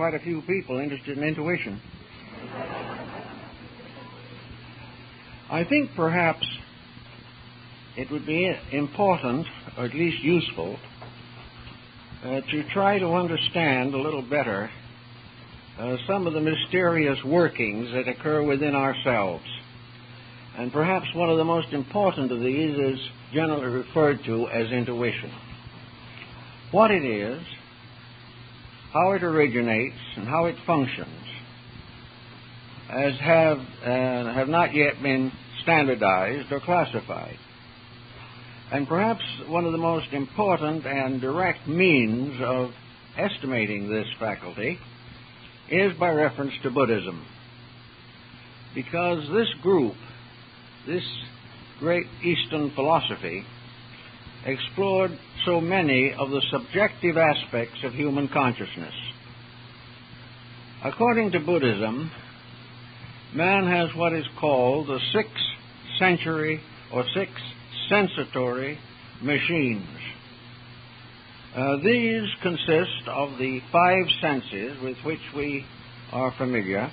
quite a few people interested in intuition. I think perhaps it would be important, or at least useful, to try to understand a little better some of the mysterious workings that occur within ourselves. And perhaps one of the most important of these is generally referred to as intuition. What it is, how it originates, and how it functions, as have not yet been standardized or classified. And perhaps one of the most important and direct means of estimating this faculty is by reference to Buddhism. Because this group, this great Eastern philosophy, explored so many of the subjective aspects of human consciousness. According to Buddhism, man has what is called the six sensory or six sensatory machines. These consist of the five senses with which we are familiar,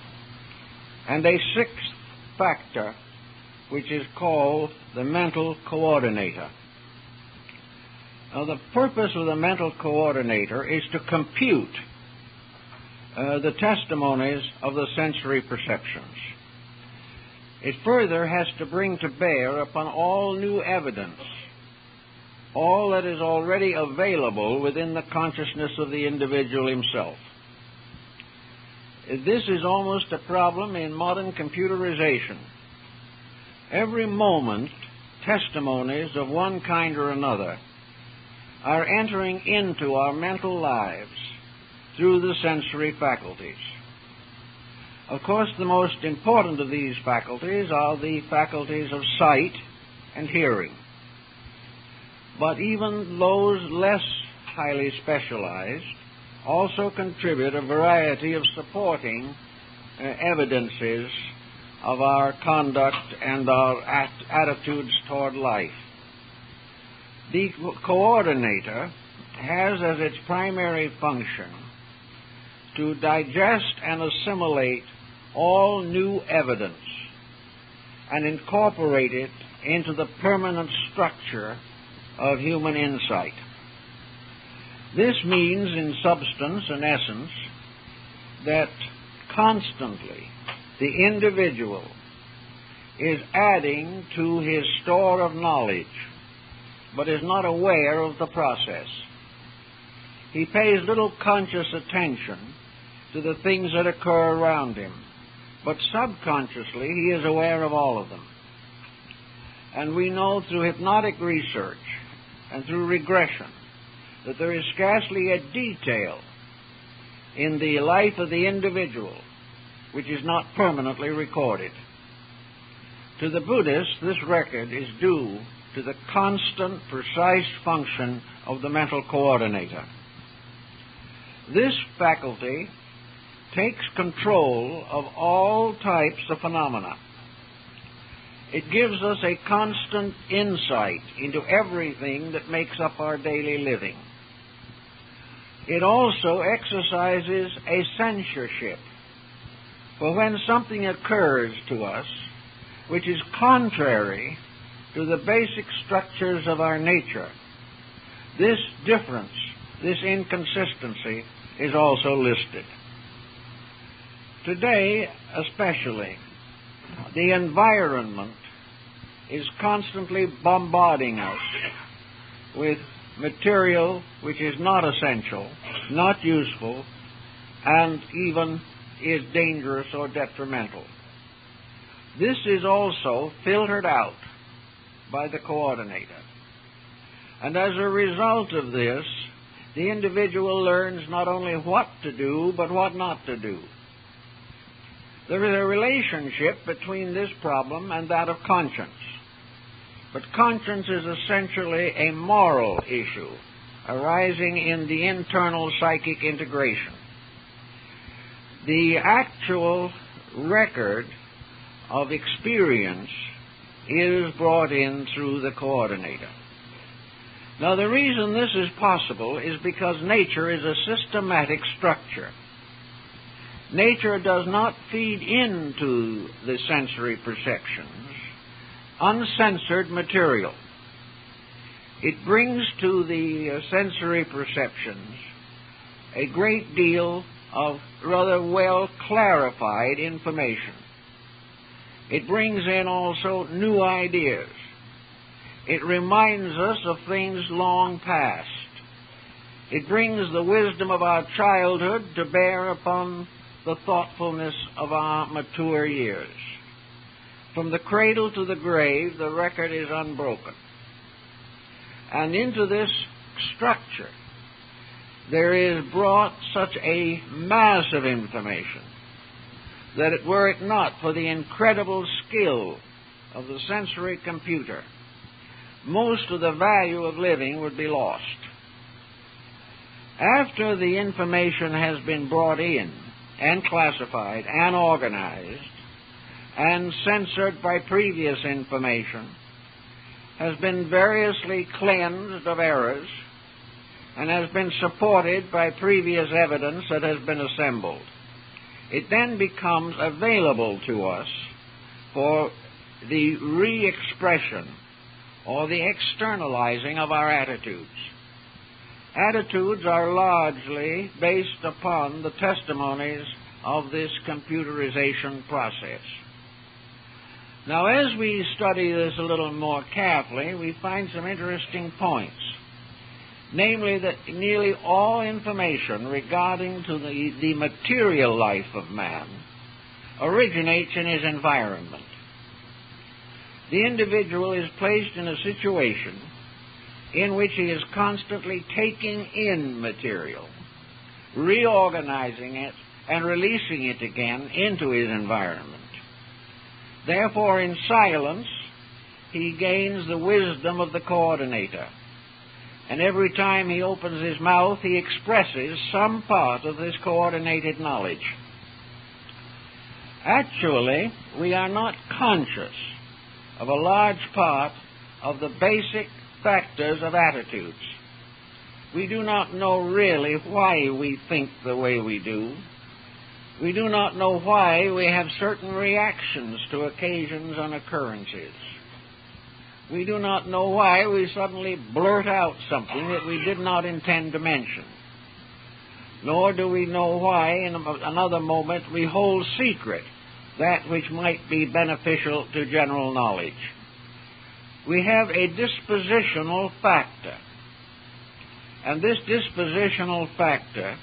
and a sixth factor, which is called the mental coordinator. Now, the purpose of the mental coordinator is to compute the testimonies of the sensory perceptions. It further has to bring to bear upon all new evidence, all that is already available within the consciousness of the individual himself. This is almost a problem in modern computerization. Every moment, testimonies of one kind or another are entering into our mental lives through the sensory faculties. Of course, the most important of these faculties are the faculties of sight and hearing. But even those less highly specialized also contribute a variety of supporting evidences of our conduct and our attitudes toward life. The coordinator has as its primary function to digest and assimilate all new evidence and incorporate it into the permanent structure of human insight. This means, in substance and essence, that constantly the individual is adding to his store of knowledge, but is not aware of the process. He pays little conscious attention to the things that occur around him, but subconsciously he is aware of all of them. And we know through hypnotic research and through regression that there is scarcely a detail in the life of the individual which is not permanently recorded. To the Buddhist, this record is due to the constant, precise function of the mental coordinator. This faculty takes control of all types of phenomena. It gives us a constant insight into everything that makes up our daily living. It also exercises a censorship. For when something occurs to us which is contrary to the basic structures of our nature, this difference, this inconsistency, is also listed. Today, especially, the environment is constantly bombarding us with material which is not essential, not useful, and even is dangerous or detrimental. This is also filtered out by the coordinator. And as a result of this, the individual learns not only what to do, but what not to do. There is a relationship between this problem and that of conscience. But conscience is essentially a moral issue arising in the internal psychic integration. The actual record of experience is brought in through the coordinator. Now, the reason this is possible is because nature is a systematic structure. Nature does not feed into the sensory perceptions uncensored material. It brings to the sensory perceptions a great deal of rather well clarified information. It brings in also new ideas. It reminds us of things long past. It brings the wisdom of our childhood to bear upon the thoughtfulness of our mature years. From the cradle to the grave, the record is unbroken. And into this structure, there is brought such a mass of information that were it not for the incredible skill of the sensory computer, most of the value of living would be lost. After the information has been brought in and classified and organized and censored by previous information, has been variously cleansed of errors, and has been supported by previous evidence that has been assembled, it then becomes available to us for the re-expression or the externalizing of our attitudes. Attitudes are largely based upon the testimonies of this computerization process. Now, as we study this a little more carefully, we find some interesting points. Namely, that nearly all information regarding to the material life of man originates in his environment. The individual is placed in a situation in which he is constantly taking in material, reorganizing it, and releasing it again into his environment. Therefore, in silence, he gains the wisdom of the coordinator. And every time he opens his mouth, he expresses some part of this coordinated knowledge. Actually, we are not conscious of a large part of the basic factors of attitudes. We do not know really why we think the way we do. We do not know why we have certain reactions to occasions and occurrences. We do not know why we suddenly blurt out something that we did not intend to mention. Nor do we know why, in another moment, we hold secret that which might be beneficial to general knowledge. We have a dispositional factor. And this dispositional factor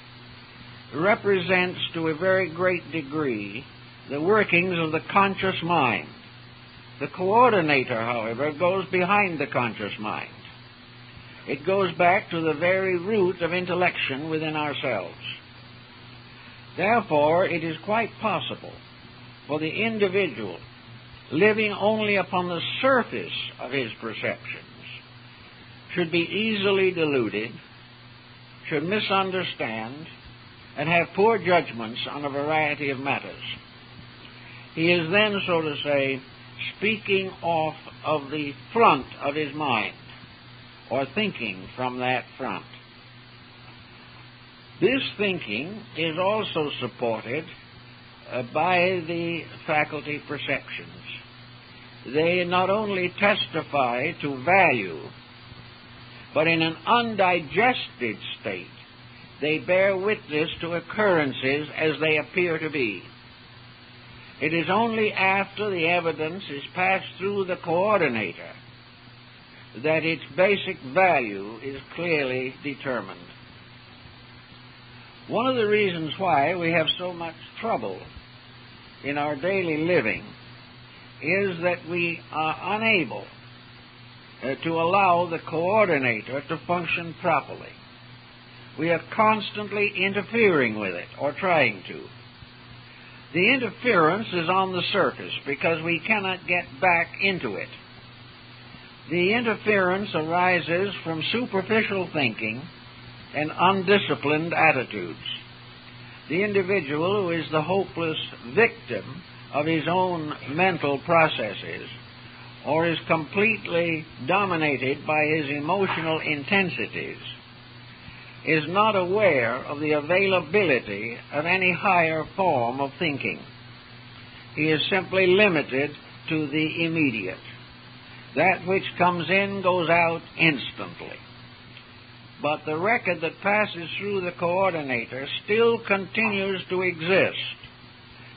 represents to a very great degree the workings of the conscious mind. The coordinator, however, goes behind the conscious mind. It goes back to the very root of intellection within ourselves. Therefore, it is quite possible for the individual living only upon the surface of his perceptions should be easily deluded, should misunderstand, and have poor judgments on a variety of matters. He is then, so to say, speaking off of the front of his mind, or thinking from that front. This thinking is also supported by the faculty perceptions. They not only testify to value, but in an undigested state, they bear witness to occurrences as they appear to be. It is only after the evidence is passed through the coordinator that its basic value is clearly determined. One of the reasons why we have so much trouble in our daily living is that we are unable to allow the coordinator to function properly. We are constantly interfering with it, or trying to. The interference is on the surface because we cannot get back into it. The interference arises from superficial thinking and undisciplined attitudes. The individual who is the hopeless victim of his own mental processes, or is completely dominated by his emotional intensities, is not aware of the availability of any higher form of thinking. He is simply limited to the immediate. That which comes in goes out instantly. But the record that passes through the coordinator still continues to exist,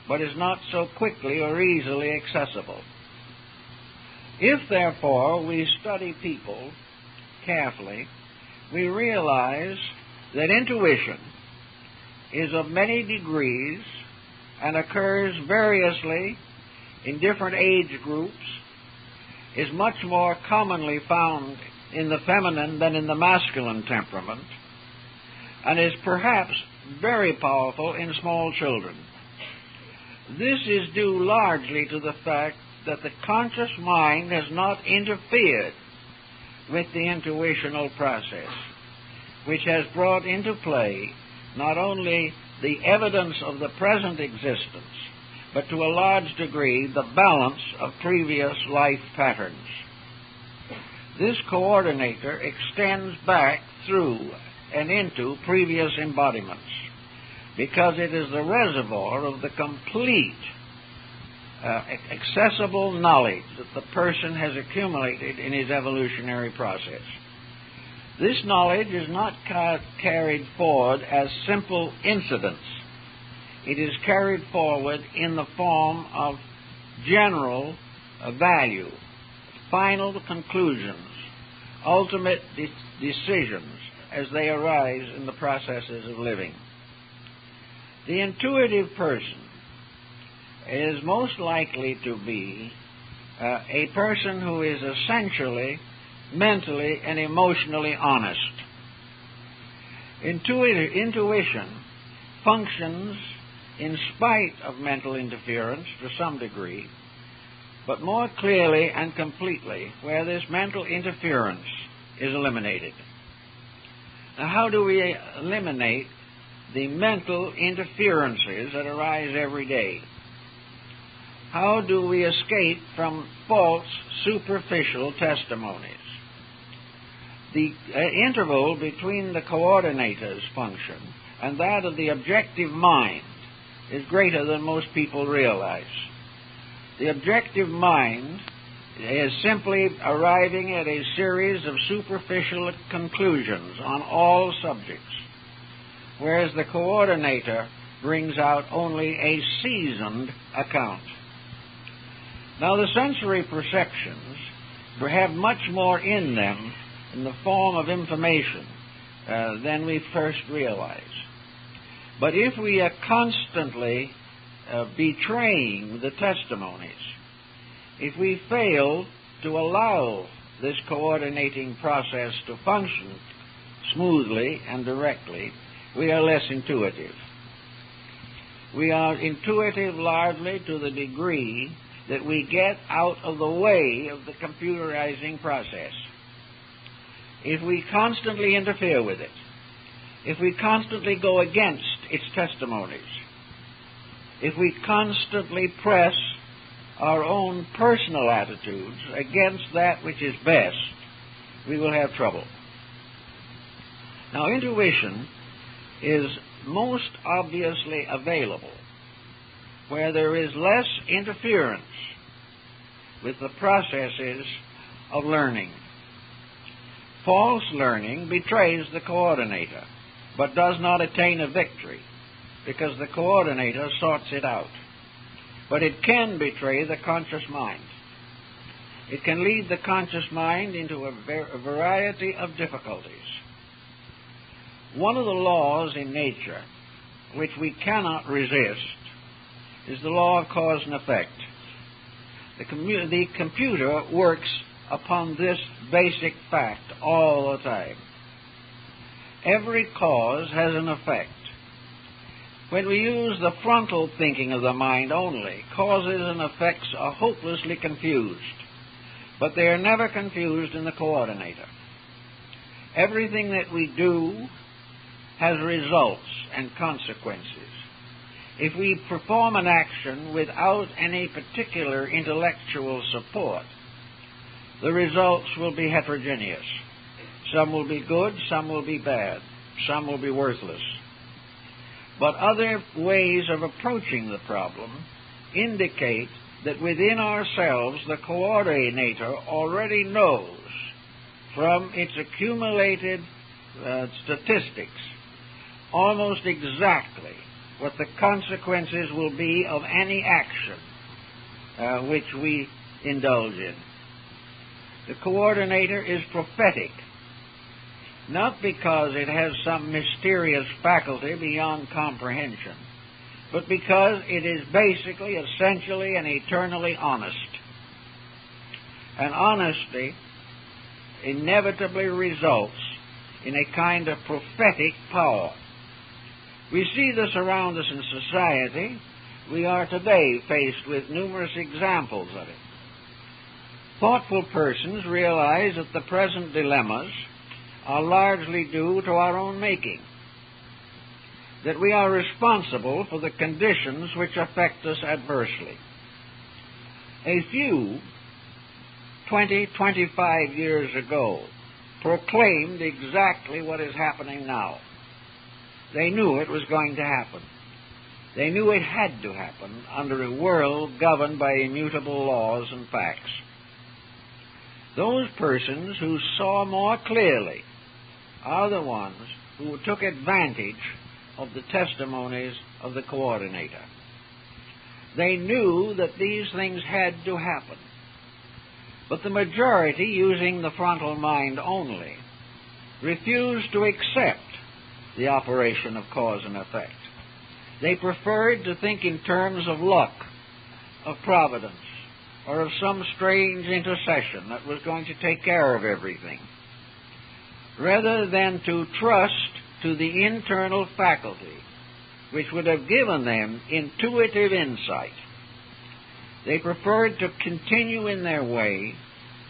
but is not so quickly or easily accessible. If, therefore, we study people carefully, we realize that intuition is of many degrees and occurs variously in different age groups, is much more commonly found in the feminine than in the masculine temperament, and is perhaps very powerful in small children. This is due largely to the fact that the conscious mind has not interfered with the intuitional process, which has brought into play not only the evidence of the present existence, but to a large degree the balance of previous life patterns. This coordinator extends back through and into previous embodiments, because it is the reservoir of the complete accessible knowledge that the person has accumulated in his evolutionary process. This knowledge is not carried forward as simple incidents. It is carried forward in the form of general value, final conclusions, ultimate decisions as they arise in the processes of living. The intuitive person is most likely to be a person who is essentially mentally and emotionally honest. Intuition functions in spite of mental interference to some degree, but more clearly and completely where this mental interference is eliminated. Now, how do we eliminate the mental interferences that arise every day? How do we escape from false, superficial testimonies? The interval between the coordinator's function and that of the objective mind is greater than most people realize. The objective mind is simply arriving at a series of superficial conclusions on all subjects, whereas the coordinator brings out only a seasoned account. Now, the sensory perceptions have much more in them in the form of information than we first realize. But if we are constantly betraying the testimonies, if we fail to allow this coordinating process to function smoothly and directly, we are less intuitive. We are intuitive largely to the degree that we get out of the way of the computerizing process. If we constantly interfere with it, if we constantly go against its testimonies, if we constantly press our own personal attitudes against that which is best, we will have trouble. Now, intuition is most obviously available where there is less interference with the processes of learning. False learning betrays the coordinator, but does not attain a victory, because the coordinator sorts it out. But it can betray the conscious mind. It can lead the conscious mind into a variety of difficulties. One of the laws in nature which we cannot resist is the law of cause and effect. The computer works upon this basic fact all the time. Every cause has an effect. When we use the frontal thinking of the mind only, causes and effects are hopelessly confused, but they are never confused in the coordinator. Everything that we do has results and consequences. If we perform an action without any particular intellectual support, the results will be heterogeneous. Some will be good, some will be bad. some will be worthless. But other ways of approaching the problem indicate that within ourselves the coordinator already knows from its accumulated statistics almost exactly what the consequences will be of any action which we indulge in. The coordinator is prophetic, not because it has some mysterious faculty beyond comprehension, but because it is basically, essentially, and eternally honest. And honesty inevitably results in a kind of prophetic power. We see this around us in society. We are today faced with numerous examples of it. Thoughtful persons realize that the present dilemmas are largely due to our own making, that we are responsible for the conditions which affect us adversely. A few, 20, 25 years ago, proclaimed exactly what is happening now. They knew it was going to happen. They knew it had to happen under a world governed by immutable laws and facts. Those persons who saw more clearly are the ones who took advantage of the testimonies of the coordinator. They knew that these things had to happen. But the majority, using the frontal mind only, refused to accept the operation of cause and effect. They preferred to think in terms of luck, of providence, or of some strange intercession that was going to take care of everything, rather than to trust to the internal faculty which would have given them intuitive insight. They preferred to continue in their way,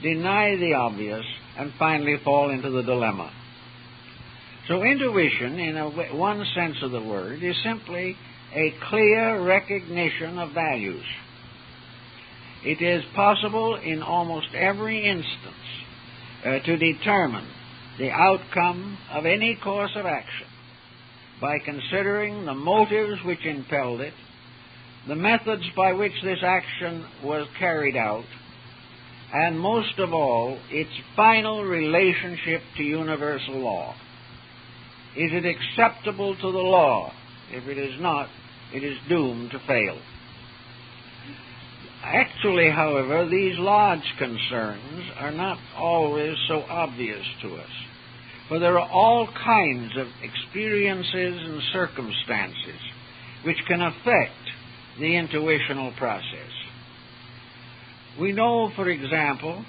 deny the obvious, and finally fall into the dilemma. So intuition, in one sense of the word, is simply a clear recognition of values. It is possible in almost every instance to determine the outcome of any course of action by considering the motives which impelled it, the methods by which this action was carried out, and most of all, its final relationship to universal law. Is it acceptable to the law? If it is not, it is doomed to fail. Actually, however, these large concerns are not always so obvious to us, for there are all kinds of experiences and circumstances which can affect the intuitional process. We know, for example,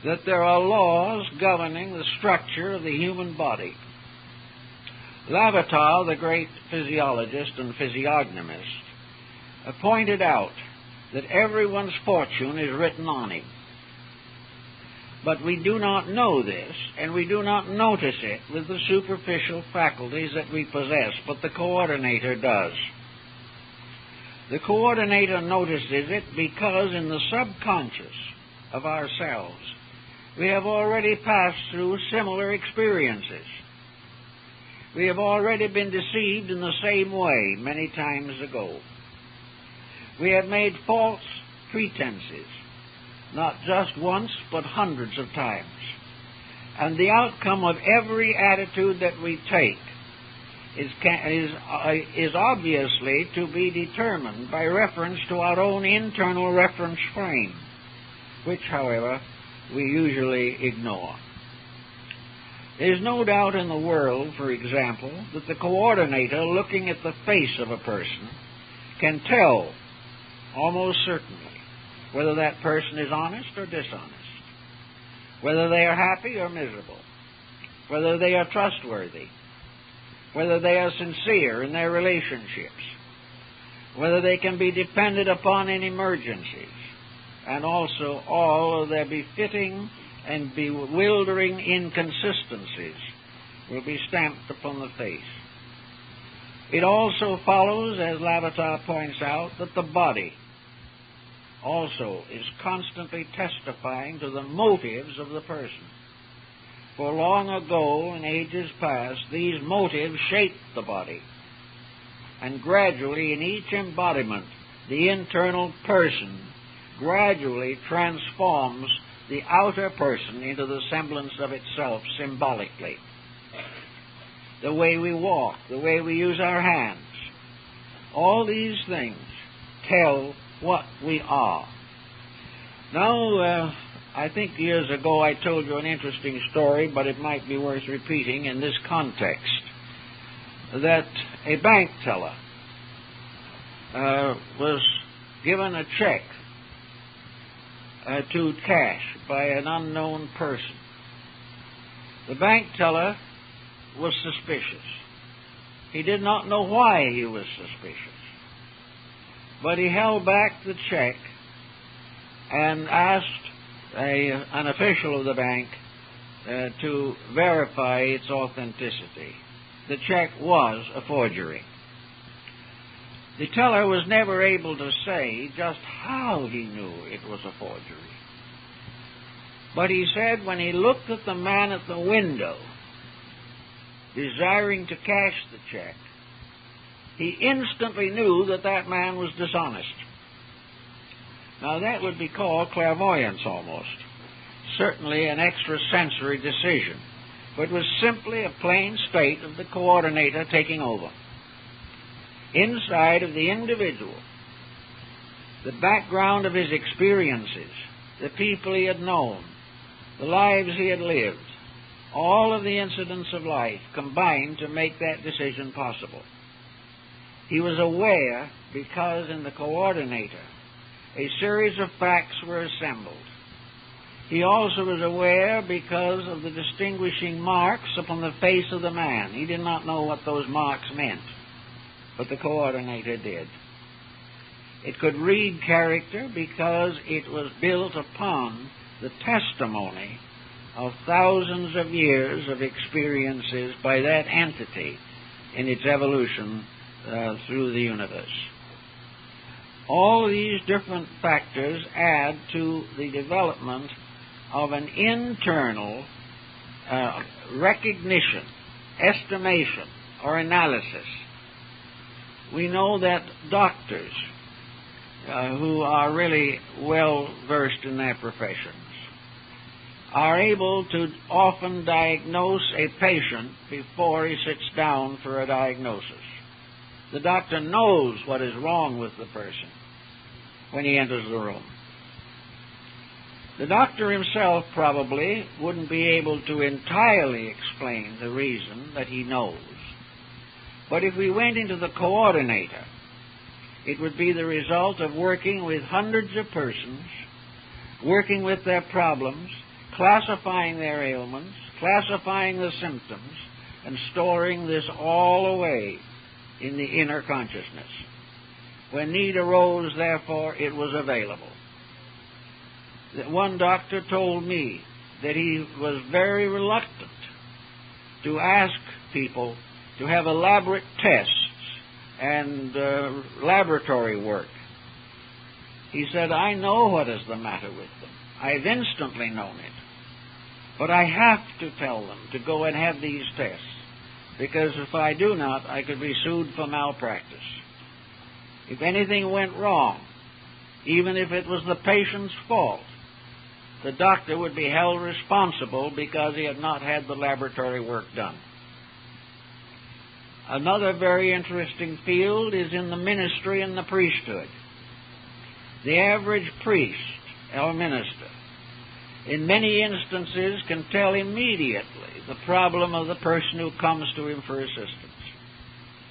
that there are laws governing the structure of the human body. Lavater, the great physiologist and physiognomist, pointed out that everyone's fortune is written on him. But we do not know this, and we do not notice it with the superficial faculties that we possess, but the coordinator does. The coordinator notices it because in the subconscious of ourselves, we have already passed through similar experiences. We have already been deceived in the same way many times ago. We have made false pretenses, not just once, but hundreds of times. And the outcome of every attitude that we take is obviously to be determined by reference to our own internal reference frame, which, however, we usually ignore. There is no doubt in the world, for example, that the coordinator, looking at the face of a person, can tell almost certainly whether that person is honest or dishonest, whether they are happy or miserable, whether they are trustworthy, whether they are sincere in their relationships, whether they can be depended upon in emergencies, and also all of their befitting and bewildering inconsistencies will be stamped upon the face. It also follows, as Lavater points out, that the body also is constantly testifying to the motives of the person. For long ago, in ages past, these motives shaped the body. And gradually, in each embodiment, the internal person gradually transforms the outer person into the semblance of itself symbolically. The way we walk, the way we use our hands, all these things tell what we are. Now, I think years ago I told you an interesting story, but it might be worth repeating in this context, that a bank teller was given a check to cash by an unknown person. The bank teller was suspicious. He did not know why he was suspicious, but he held back the check and asked an official of the bank to verify its authenticity. The check was a forgery. The teller was never able to say just how he knew it was a forgery. But he said when he looked at the man at the window, desiring to cash the check, he instantly knew that that man was dishonest. Now that would be called clairvoyance almost. Certainly an extrasensory decision, but was simply a plain state of the coordinator taking over. Inside of the individual, the background of his experiences, the people he had known, the lives he had lived, all of the incidents of life combined to make that decision possible. He was aware because in the coordinator a series of facts were assembled. He also was aware because of the distinguishing marks upon the face of the man. He did not know what those marks meant, but the coordinator did. It could read character because it was built upon the testimony of thousands of years of experiences by that entity in its evolution through the universe. All these different factors add to the development of an internal recognition, estimation, or analysis. We know that doctors who are really well versed in their professions are able to often diagnose a patient before he sits down for a diagnosis. The doctor knows what is wrong with the person when he enters the room. The doctor himself probably wouldn't be able to entirely explain the reason that he knows. But if we went into the coordinator, it would be the result of working with hundreds of persons, working with their problems, classifying their ailments, classifying the symptoms, and storing this all away in the inner consciousness. When need arose, therefore, it was available. One doctor told me that he was very reluctant to ask people to have elaborate tests and laboratory work. He said, I know what is the matter with them. I've instantly known it. But I have to tell them to go and have these tests, because if I do not, I could be sued for malpractice. If anything went wrong, even if it was the patient's fault, the doctor would be held responsible because he had not had the laboratory work done. Another very interesting field is in the ministry and the priesthood. The average priest or minister, in many instances, can tell immediately the problem of the person who comes to him for assistance.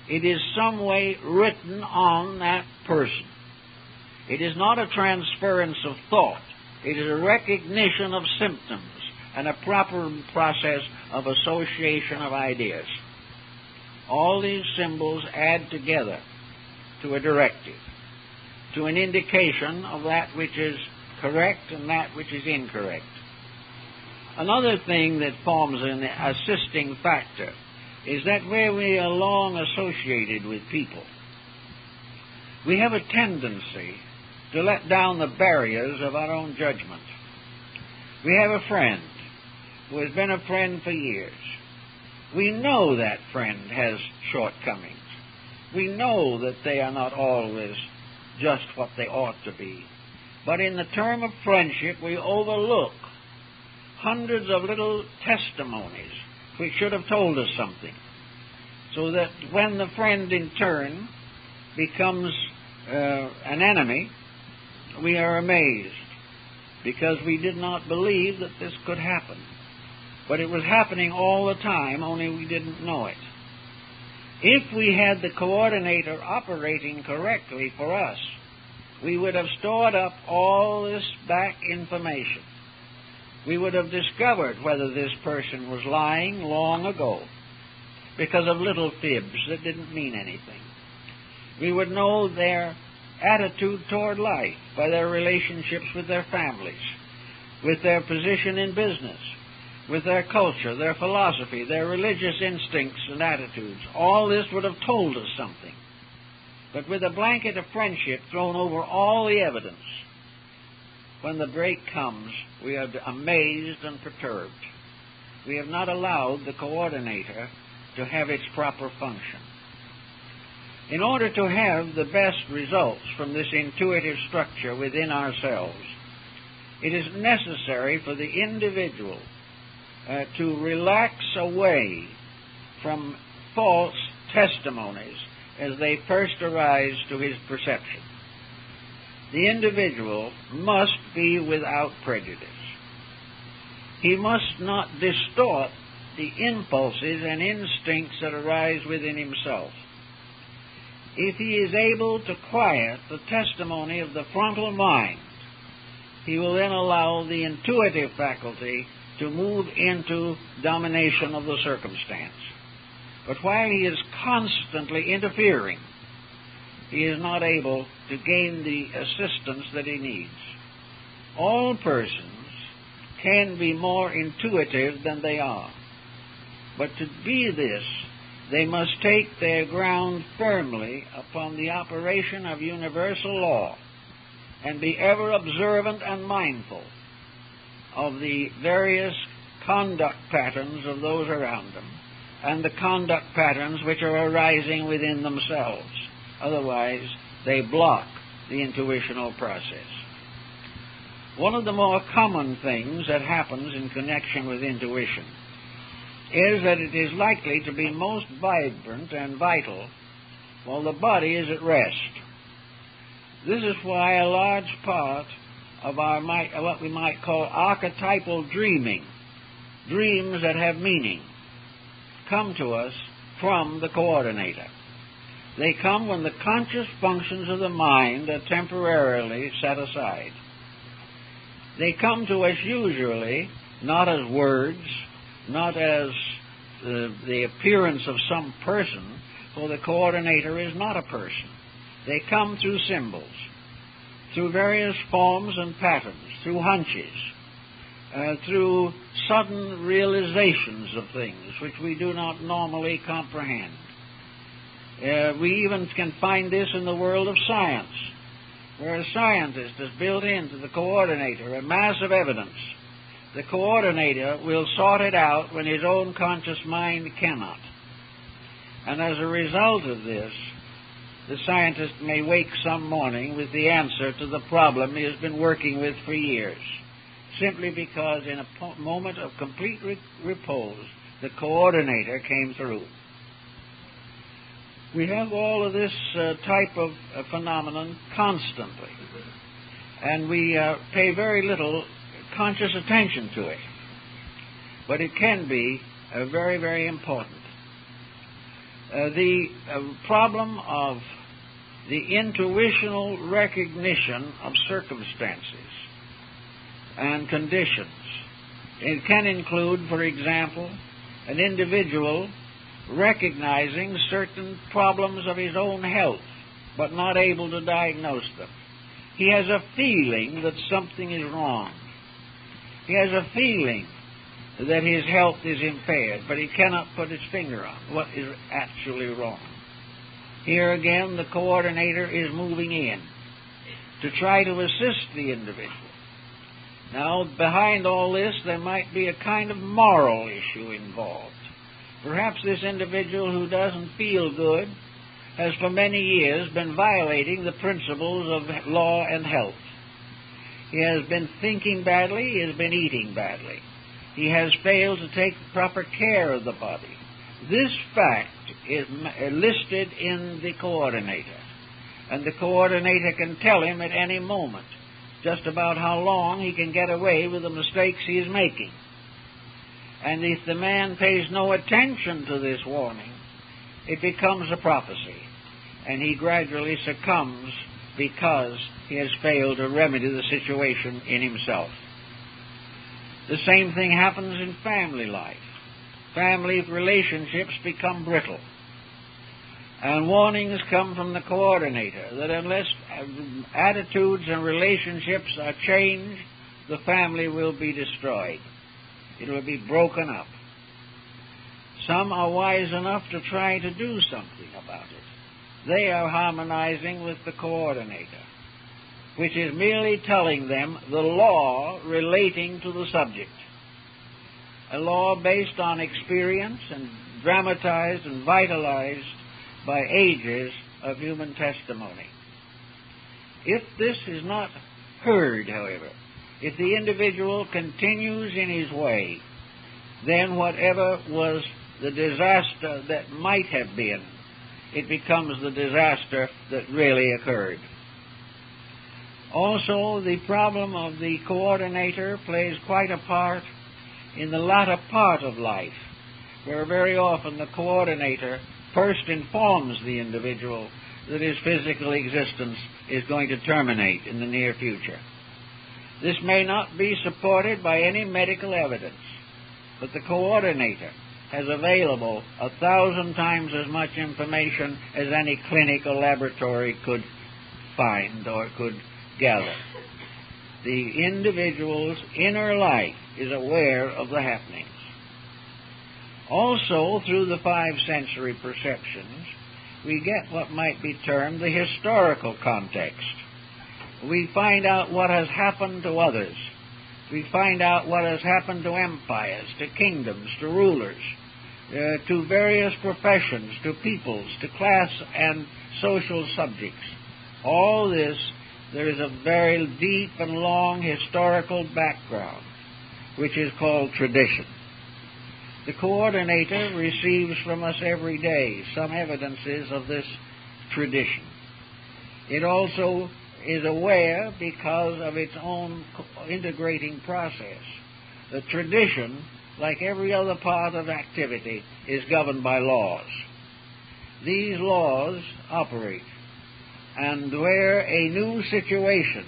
It is some way written on that person. It is not a transference of thought. It is a recognition of symptoms and a proper process of association of ideas. All these symbols add together to a directive, to an indication of that which is correct and that which is incorrect. Another thing that forms an assisting factor is that where we are long associated with people, we have a tendency to let down the barriers of our own judgment. We have a friend who has been a friend for years. We know that friend has shortcomings. We know that they are not always just what they ought to be. But in the term of friendship, we overlook hundreds of little testimonies which should have told us something, so that when the friend in turn becomes an enemy, we are amazed, because we did not believe that this could happen. But it was happening all the time, only we didn't know it. If we had the coordinator operating correctly for us, we would have stored up all this back information. We would have discovered whether this person was lying long ago because of little fibs that didn't mean anything. We would know their attitude toward life by their relationships with their families, with their position in business, with their culture, their philosophy, their religious instincts and attitudes. All this would have told us something. But with a blanket of friendship thrown over all the evidence, when the break comes, we are amazed and perturbed. We have not allowed the coordinator to have its proper function. In order to have the best results from this intuitive structure within ourselves, it is necessary for the individual to relax away from false testimonies as they first arise to his perception. The individual must be without prejudice. He must not distort the impulses and instincts that arise within himself. If he is able to quiet the testimony of the frontal mind, he will then allow the intuitive faculty to move into domination of the circumstance. But while he is constantly interfering, he is not able to gain the assistance that he needs. All persons can be more intuitive than they are. But to be this, they must take their ground firmly upon the operation of universal law and be ever observant and mindful of the various conduct patterns of those around them and the conduct patterns which are arising within themselves. Otherwise, they block the intuitional process. One of the more common things that happens in connection with intuition is that it is likely to be most vibrant and vital while the body is at rest. This is why a large part of our what we might call archetypal dreaming, dreams that have meaning, come to us from the coordinator. They come when the conscious functions of the mind are temporarily set aside. They come to us usually not as words, not as the appearance of some person, for the coordinator is not a person. They come through symbols, through various forms and patterns, through hunches, through sudden realizations of things which we do not normally comprehend. We even can find this in the world of science, where a scientist has built into the coordinator a mass of evidence. The coordinator will sort it out when his own conscious mind cannot. And as a result of this, the scientist may wake some morning with the answer to the problem he has been working with for years, simply because in a moment of complete repose, the coordinator came through. We have all of this type of phenomenon constantly, and we pay very little conscious attention to it. But it can be very, very important. The problem of the intuitional recognition of circumstances and conditions. It can include, for example, an individual recognizing certain problems of his own health, but not able to diagnose them. He has a feeling that something is wrong. He has a feeling that his health is impaired, but he cannot put his finger on what is actually wrong. Here again, the coordinator is moving in to try to assist the individual. Now, behind all this, there might be a kind of moral issue involved. Perhaps this individual who doesn't feel good has for many years been violating the principles of law and health. He has been thinking badly, he has been eating badly. He has failed to take proper care of the body. This fact is listed in the coordinator, and the coordinator can tell him at any moment just about how long he can get away with the mistakes he is making. And if the man pays no attention to this warning, it becomes a prophecy, and he gradually succumbs because he has failed to remedy the situation in himself. The same thing happens in family life. Family relationships become brittle. And warnings come from the coordinator that unless attitudes and relationships are changed, the family will be destroyed. It will be broken up. Some are wise enough to try to do something about it. They are harmonizing with the coordinator, which is merely telling them the law relating to the subject. A law based on experience and dramatized and vitalized by ages of human testimony. If this is not heard, however, if the individual continues in his way, then whatever was the disaster that might have been, it becomes the disaster that really occurred. Also, the problem of the coordinator plays quite a part in the latter part of life, where very often the coordinator first informs the individual that his physical existence is going to terminate in the near future. This may not be supported by any medical evidence, but the coordinator has available 1,000 times as much information as any clinic or laboratory could find or could gather. The individual's inner life is aware of the happenings. Also, through the five sensory perceptions, we get what might be termed the historical context. We find out what has happened to others. We find out what has happened to empires, to kingdoms, to rulers, to various professions, to peoples, to class and social subjects. All this, there is a very deep and long historical background, which is called tradition. The coordinator receives from us every day some evidences of this tradition. It also is aware, because of its own integrating process, the tradition, like every other part of activity, is governed by laws. These laws operate, and where a new situation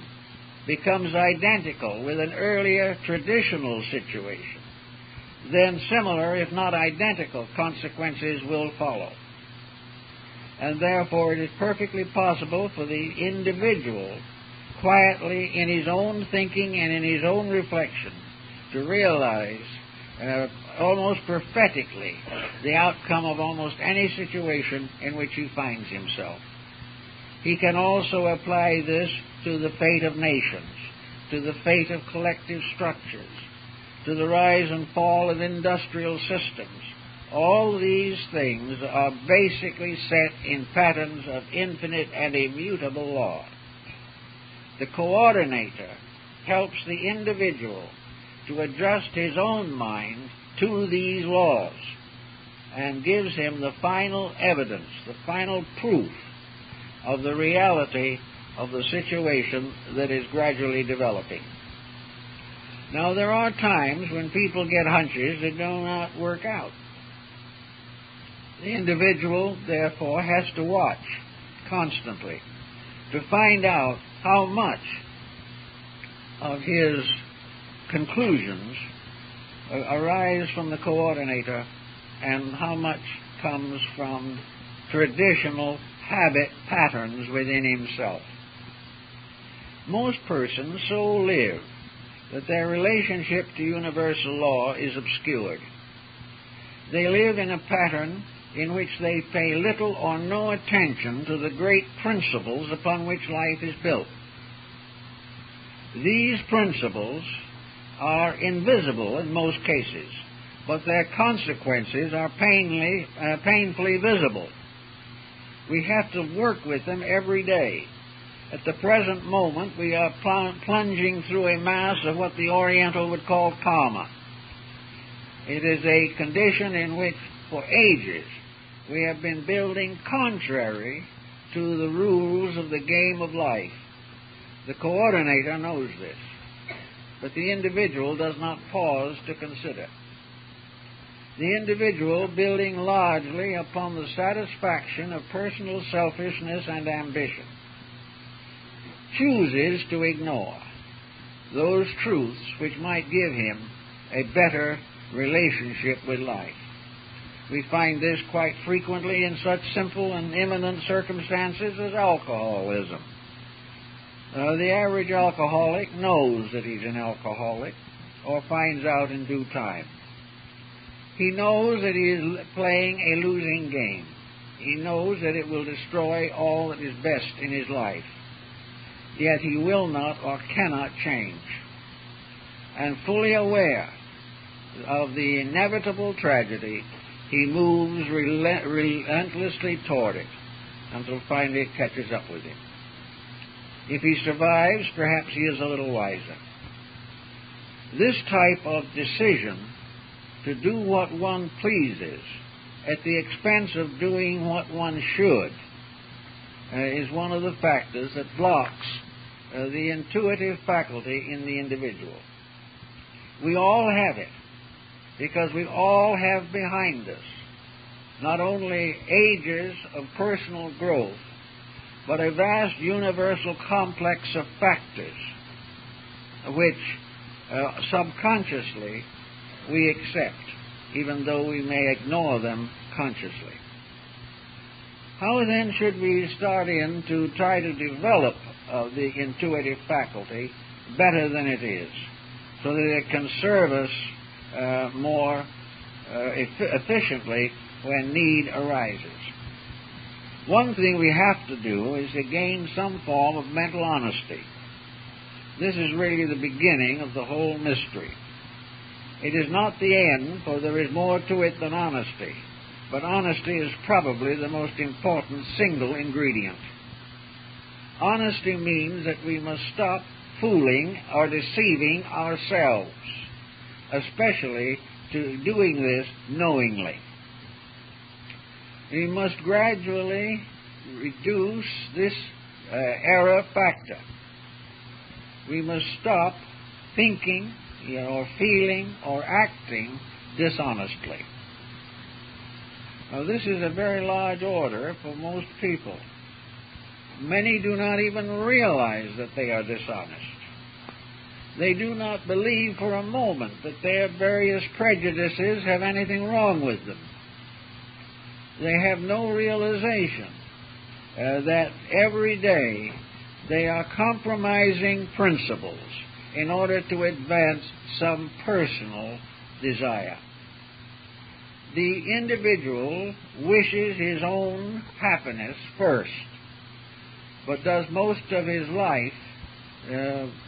becomes identical with an earlier traditional situation, then similar, if not identical, consequences will follow. And therefore it is perfectly possible for the individual, quietly in his own thinking and in his own reflection, to realize almost prophetically the outcome of almost any situation in which he finds himself. He can also apply this to the fate of nations, to the fate of collective structures, to the rise and fall of industrial systems. All these things are basically set in patterns of infinite and immutable law. The coordinator helps the individual to adjust his own mind to these laws and gives him the final evidence, the final proof of the reality of the situation that is gradually developing. Now, there are times when people get hunches that do not work out. The individual, therefore, has to watch constantly to find out how much of his conclusions arise from the coordinator and how much comes from traditional habit patterns within himself. Most persons so live that their relationship to universal law is obscured. They live in a pattern in which they pay little or no attention to the great principles upon which life is built. These principles are invisible in most cases, but their consequences are painfully visible. We have to work with them every day. At the present moment, we are plunging through a mass of what the Oriental would call karma. It is a condition in which, for ages, we have been building contrary to the rules of the game of life. The coordinator knows this, but the individual does not pause to consider. The individual, building largely upon the satisfaction of personal selfishness and ambition, chooses to ignore those truths which might give him a better relationship with life. We find this quite frequently in such simple and imminent circumstances as alcoholism. The average alcoholic knows that he's an alcoholic, or finds out in due time. He knows that he is playing a losing game. He knows that it will destroy all that is best in his life. Yet he will not or cannot change. And fully aware of the inevitable tragedy, he moves relentlessly toward it until finally it catches up with him. If he survives, perhaps he is a little wiser. This type of decision to do what one pleases at the expense of doing what one should is one of the factors that blocks the intuitive faculty in the individual. We all have it, because we all have behind us not only ages of personal growth, but a vast universal complex of factors which subconsciously we accept, even though we may ignore them consciously. How then should we start in to try to develop the intuitive faculty better than it is, so that it can serve us more efficiently when need arises? One thing we have to do is to gain some form of mental honesty. This is really the beginning of the whole mystery. It is not the end, for there is more to it than honesty. But honesty is probably the most important single ingredient. Honesty means that we must stop fooling or deceiving ourselves, especially to doing this knowingly. We must gradually reduce this error factor. We must stop thinking or feeling or acting dishonestly. Now, this is a very large order for most people. Many do not even realize that they are dishonest. They do not believe for a moment that their various prejudices have anything wrong with them. They have no realization that every day they are compromising principles in order to advance some personal desire. The individual wishes his own happiness first, but does most of his life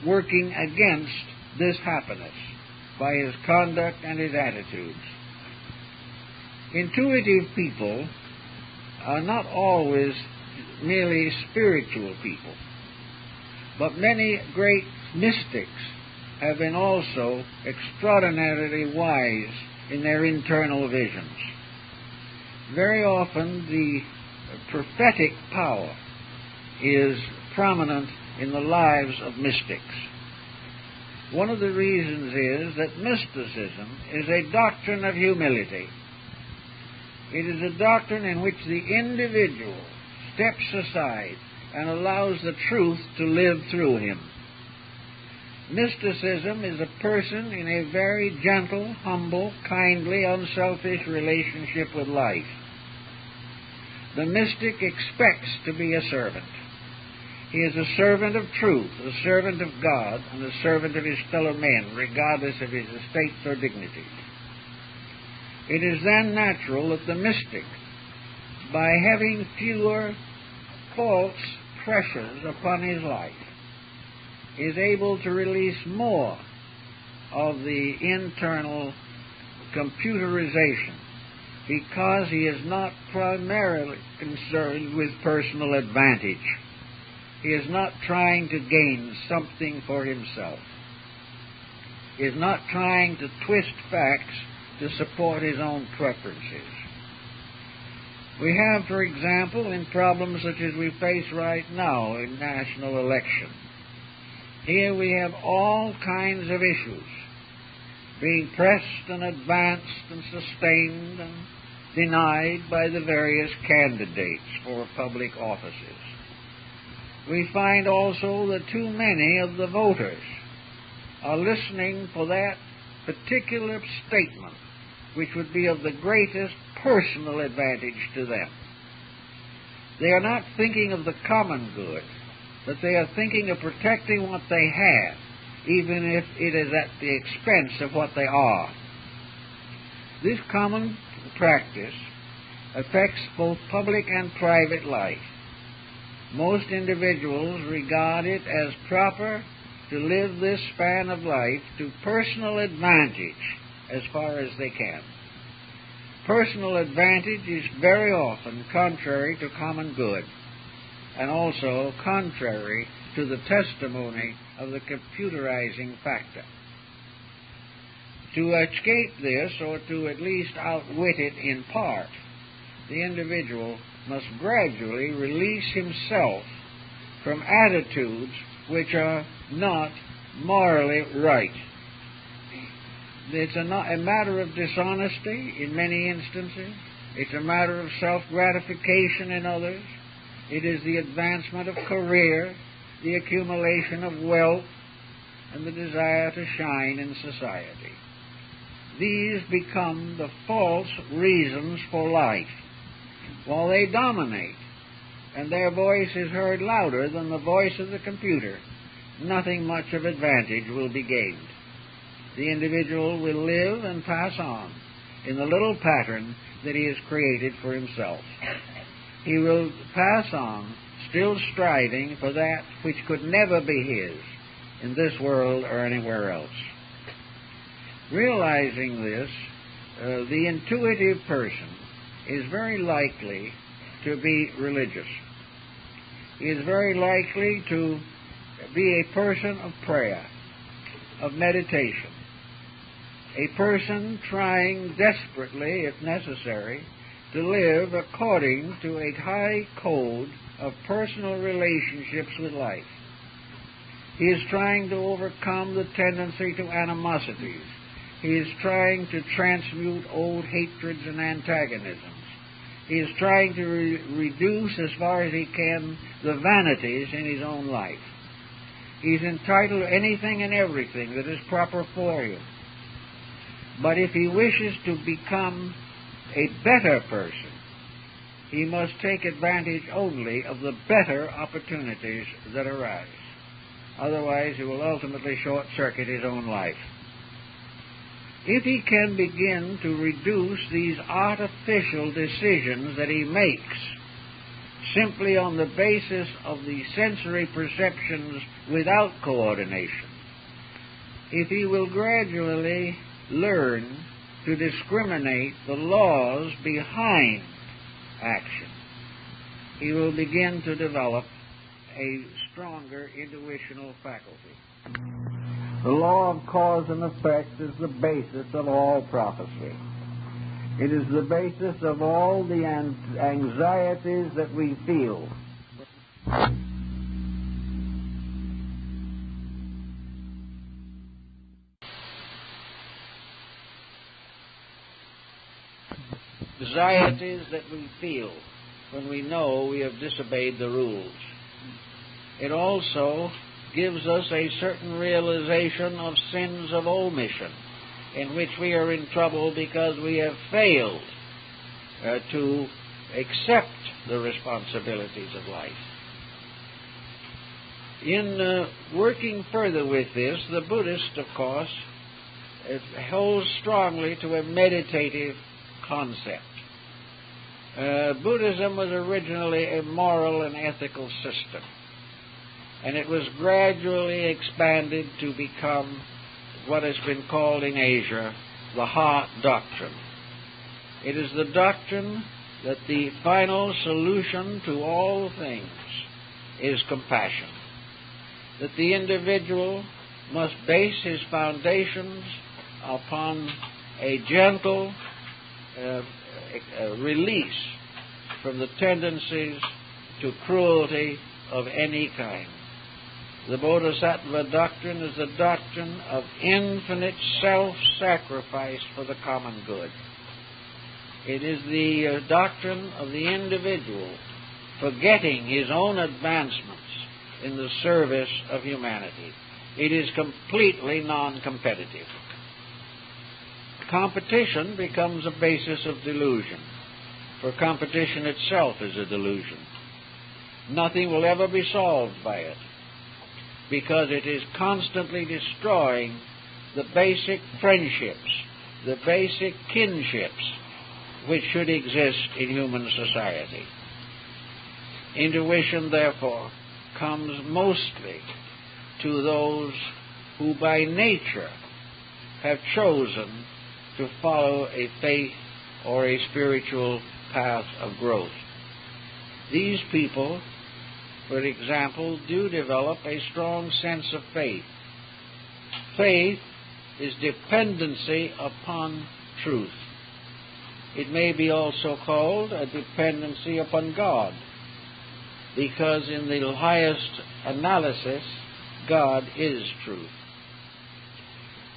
working against this happiness by his conduct and his attitudes. Intuitive people are not always merely spiritual people, but many great mystics have been also extraordinarily wise in their internal visions. Very often the prophetic power is prominent in the lives of mystics. One of the reasons is that mysticism is a doctrine of humility. It is a doctrine in which the individual steps aside and allows the truth to live through him. Mysticism is a person in a very gentle, humble, kindly, unselfish relationship with life. The mystic expects to be a servant. He is a servant of truth, a servant of God, and a servant of his fellow men, regardless of his estates or dignities. It is then natural that the mystic, by having fewer false pressures upon his life, is able to release more of the internal computerization, because he is not primarily concerned with personal advantage. He is not trying to gain something for himself. He is not trying to twist facts to support his own preferences. We have, for example, in problems such as we face right now in national election, here we have all kinds of issues being pressed and advanced and sustained and denied by the various candidates for public offices. We find also that too many of the voters are listening for that particular statement which would be of the greatest personal advantage to them. They are not thinking of the common good, but they are thinking of protecting what they have, even if it is at the expense of what they are. This common practice affects both public and private life. Most individuals regard it as proper to live this span of life to personal advantage as far as they can. Personal advantage is very often contrary to common good, and also contrary to the testimony of the computerizing factor. To escape this, or to at least outwit it in part, the individual must gradually release himself from attitudes which are not morally right. It's not a matter of dishonesty in many instances. It's a matter of self-gratification in others. It is the advancement of career, the accumulation of wealth, and the desire to shine in society. These become the false reasons for life, while they dominate, and their voice is heard louder than the voice of the computer. Nothing much of advantage will be gained. The individual will live and pass on in the little pattern that he has created for himself. He will pass on, still striving for that which could never be his in this world or anywhere else. Realizing this, the intuitive person is very likely to be religious. He is very likely to be a person of prayer, of meditation, a person trying desperately, if necessary, to live according to a high code of personal relationships with life. He is trying to overcome the tendency to animosities. He is trying to transmute old hatreds and antagonisms. He is trying to reduce, as far as he can, the vanities in his own life. He's entitled to anything and everything that is proper for him. But if he wishes to become a better person, he must take advantage only of the better opportunities that arise. Otherwise, he will ultimately short-circuit his own life. If he can begin to reduce these artificial decisions that he makes simply on the basis of the sensory perceptions without coordination, if he will gradually learn to discriminate the laws behind action, he will begin to develop a stronger intuitional faculty. The law of cause and effect is the basis of all prophecy. It is the basis of all the anxieties that we feel. Anxieties that we feel when we know we have disobeyed the rules. It also gives us a certain realization of sins of omission, in which we are in trouble because we have failed to accept the responsibilities of life. In working further with this, the Buddhist, of course, holds strongly to a meditative concept. Buddhism was originally a moral and ethical system, and it was gradually expanded to become what has been called in Asia the heart doctrine. It is the doctrine that the final solution to all things is compassion, that the individual must base his foundations upon a gentle release from the tendencies to cruelty of any kind. The Bodhisattva doctrine is the doctrine of infinite self-sacrifice for the common good. It is the doctrine of the individual forgetting his own advancements in the service of humanity. It is completely non-competitive. Competition becomes a basis of delusion, for competition itself is a delusion. Nothing will ever be solved by it, because it is constantly destroying the basic friendships, the basic kinships which should exist in human society. Intuition, therefore, comes mostly to those who by nature have chosen to follow a faith or a spiritual path of growth. These people, for example, do develop a strong sense of faith. Faith is dependency upon truth. It may be also called a dependency upon God, because in the highest analysis, God is truth.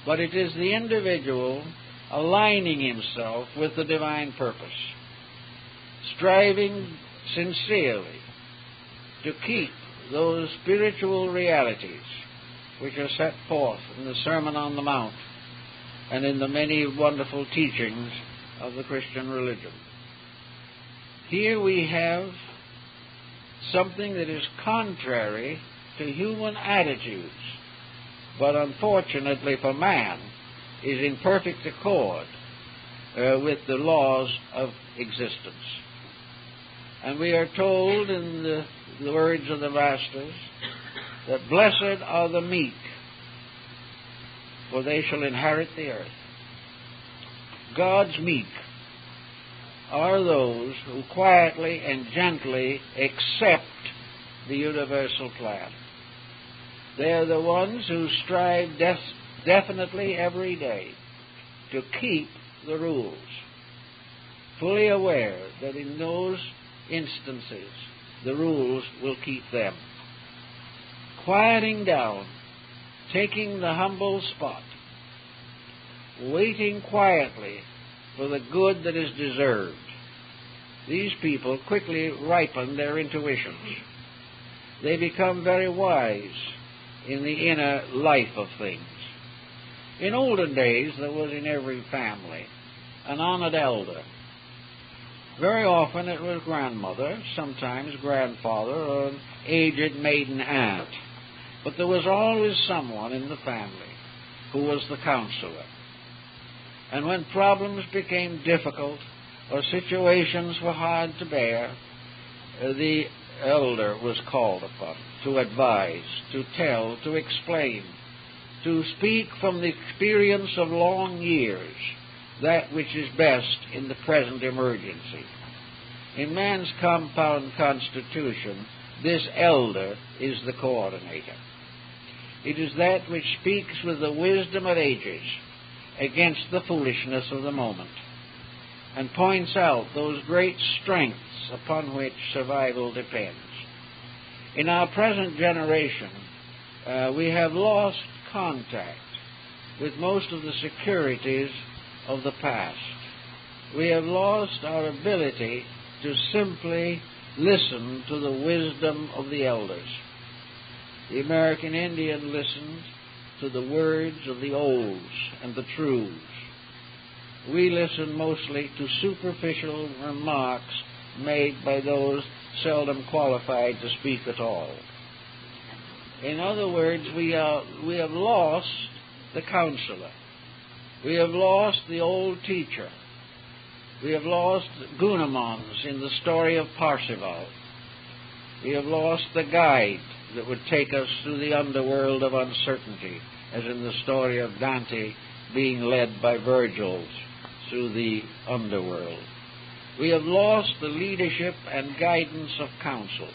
But it is the individual aligning himself with the divine purpose, striving sincerely to keep those spiritual realities which are set forth in the Sermon on the Mount and in the many wonderful teachings of the Christian religion. Here we have something that is contrary to human attitudes, but unfortunately for man is in perfect accord with the laws of existence. And we are told in the words of the Masters that blessed are the meek, for they shall inherit the earth. God's meek are those who quietly and gently accept the universal plan. They are the ones who strive definitely every day to keep the rules, fully aware that in those instances the rules will keep them. Quieting down, taking the humble spot, waiting quietly for the good that is deserved. These people quickly ripen their intuitions. They become very wise in the inner life of things. In olden days, there was in every family an honored elder. Very often it was grandmother, sometimes grandfather, or an aged maiden aunt. But there was always someone in the family who was the counselor. And when problems became difficult or situations were hard to bear, the elder was called upon to advise, to tell, to explain, to speak from the experience of long years that which is best in the present emergency. In man's compound constitution, this elder is the coordinator. It is that which speaks with the wisdom of ages against the foolishness of the moment, and points out those great strengths upon which survival depends. In our present generation, we have lost contact with most of the securities of the past. We have lost our ability to simply listen to the wisdom of the elders. The American Indian listened to the words of the olds and the truths. We listen mostly to superficial remarks made by those seldom qualified to speak at all. In other words, we have lost the counselor. We have lost the old teacher. We have lost Gunamons in the story of Parzival. We have lost the guide that would take us through the underworld of uncertainty as in the story of Dante being led by Virgil through the underworld. We have lost the leadership and guidance of counsel.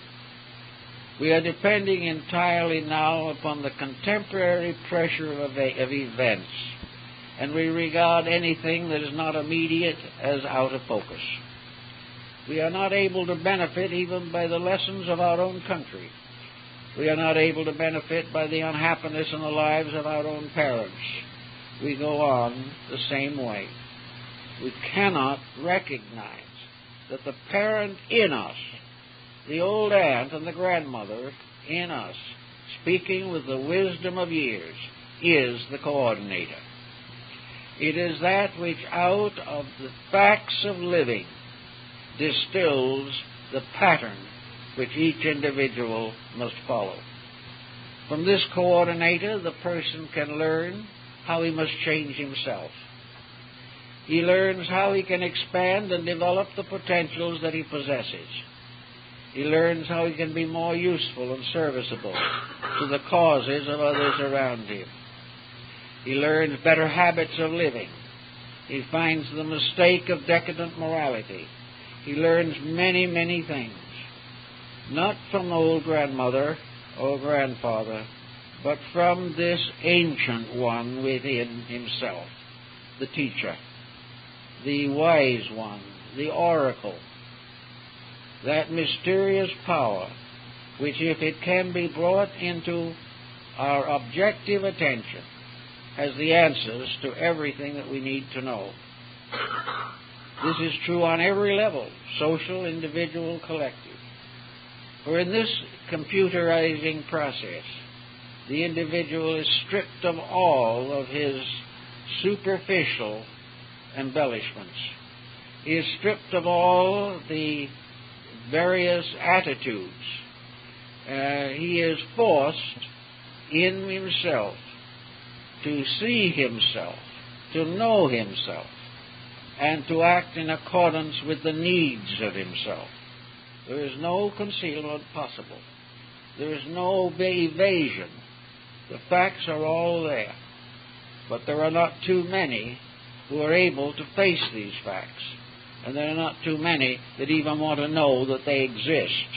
We are depending entirely now upon the contemporary pressure of events, and we regard anything that is not immediate as out of focus. We are not able to benefit even by the lessons of our own country. We are not able to benefit by the unhappiness in the lives of our own parents. We go on the same way. We cannot recognize that the parent in us, the old aunt and the grandmother in us, speaking with the wisdom of years, is the coordinator. It is that which out of the facts of living distills the pattern which each individual must follow. From this coordinator, the person can learn how he must change himself. He learns how he can expand and develop the potentials that he possesses. He learns how he can be more useful and serviceable to the causes of others around him. He learns better habits of living. He finds the mistake of decadent morality. He learns many, many things, not from the old grandmother or grandfather, but from this ancient one within himself, the teacher, the wise one, the oracle, that mysterious power which, if it can be brought into our objective attention, has the answers to everything that we need to know. This is true on every level, social, individual, collective. For in this computerizing process, the individual is stripped of all of his superficial embellishments. He is stripped of all the various attitudes. He is forced in himself to see himself, to know himself, and to act in accordance with the needs of himself. There is no concealment possible. There is no evasion. The facts are all there. But there are not too many who are able to face these facts. And there are not too many that even want to know that they exist.